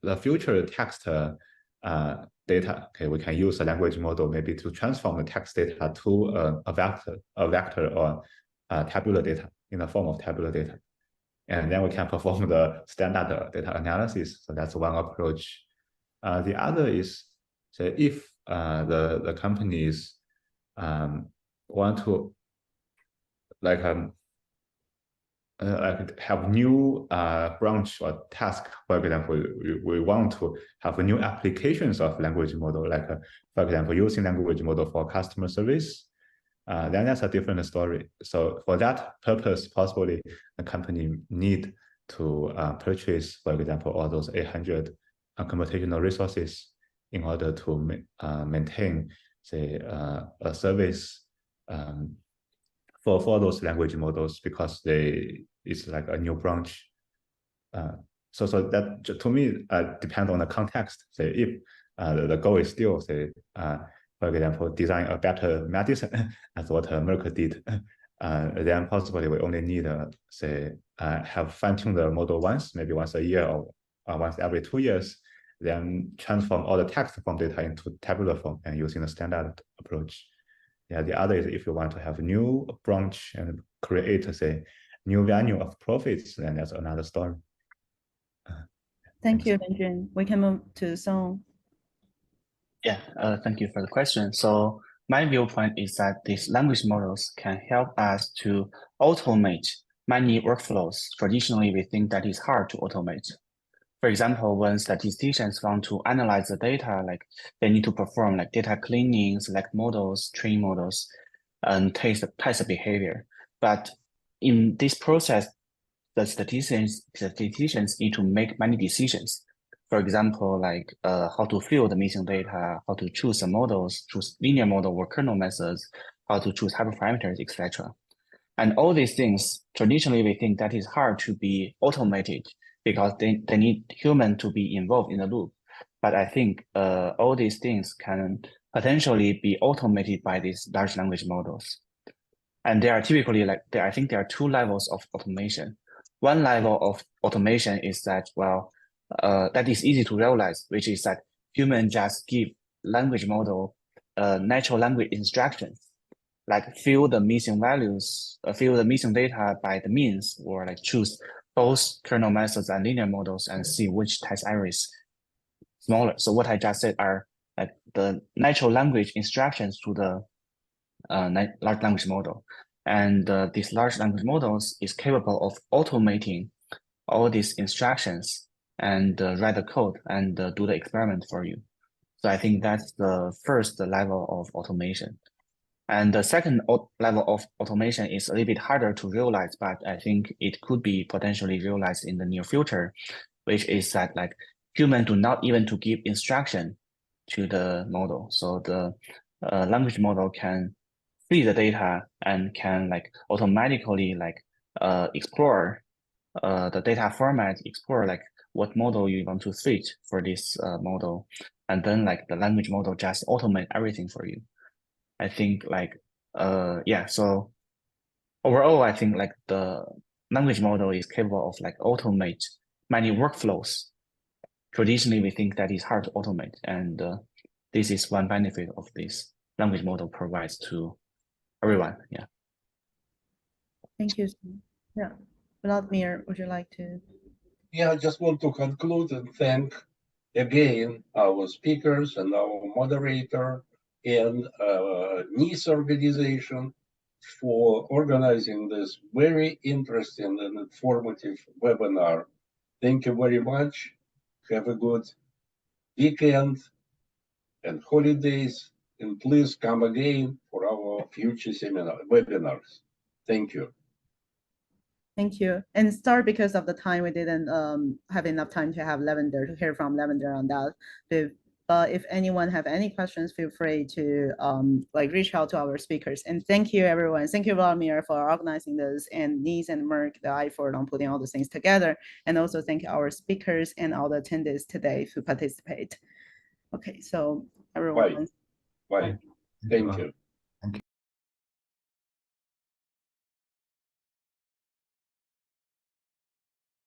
the future text data, okay, we can use a language model maybe to transform the text data to a vector or tabular data in the form of tabular data. And then we can perform the standard data analysis. So that's one approach. The other is, say, if the companies want to like have new branch or task. For example, we want to have new applications of language model, like for example, using language model for customer service. Then that's a different story. So for that purpose, possibly the company need to purchase, for example, all those 800 computational resources in order to maintain, say, a service for those language models, because it's like a new branch. So that to me depends on the context. Say if the goal is still, say, for example, design a better medicine, as what Merck did, then possibly we only need, say, have fine-tuned the model once, maybe once a year or once every 2 years, then transform all the text form data into tabular form and using the standard approach. Yeah, the other is if you want to have a new branch and create, say, new venue of profits, then that's another story. Thank you, Linjun. We can move to Zhang. Yeah, thank you for the question. So my viewpoint is that these language models can help us to automate many workflows. Traditionally, we think that is hard to automate. For example, when statisticians want to analyze the data, like they need to perform like data cleaning, select models, train models, and test the behavior. But in this process, the statisticians need to make many decisions. For example, like how to fill the missing data, how to choose the models, choose linear model or kernel methods, how to choose hyperparameters, etc. And all these things, traditionally, we think that is hard to be automated because they need human to be involved in the loop. But I think all these things can potentially be automated by these large language models. And they are typically like, I think there are 2 levels of automation. One level of automation is that, well, that is easy to realize, which is that humans just give language model natural language instructions, like fill the missing values, fill the missing data by the means, or like choose both kernel methods and linear models and see which test error is smaller. So what I just said are like the natural language instructions to the large language model. And these large language models is capable of automating all these instructions and write the code and do the experiment for you. So I think that's the first level of automation. And the second level of automation is a little bit harder to realize, but I think it could be potentially realized in the near future, which is that like humans do not even to give instruction to the model. So the language model can see the data and can like automatically like explore the data format, explore like what model you want to switch for this model, and then like the language model just automate everything for you. I think like yeah, so overall I think like the language model is capable of like automate many workflows. Traditionally we think that is hard to automate, and this is one benefit of this language model provides to everyone. Yeah. Thank you. Yeah. Vladimir, would you like to? Yeah, I just want to conclude and thank again our speakers and our moderator and NISS organization for organizing this very interesting and informative webinar. Thank you very much. Have a good weekend and holidays, and please come again for our future webinars. Thank you. Thank you. And sorry, because of the time, we didn't have enough time to have Lavender, to hear from Lavender on that. But if anyone have any questions, feel free to like reach out to our speakers. And thank you, everyone. Thank you, Vladimir, for organizing this, and NISS and Merck, the I4, on putting all the things together. And also thank our speakers and all the attendees today who participate. Okay, so everyone. Bye. Bye. Thank you.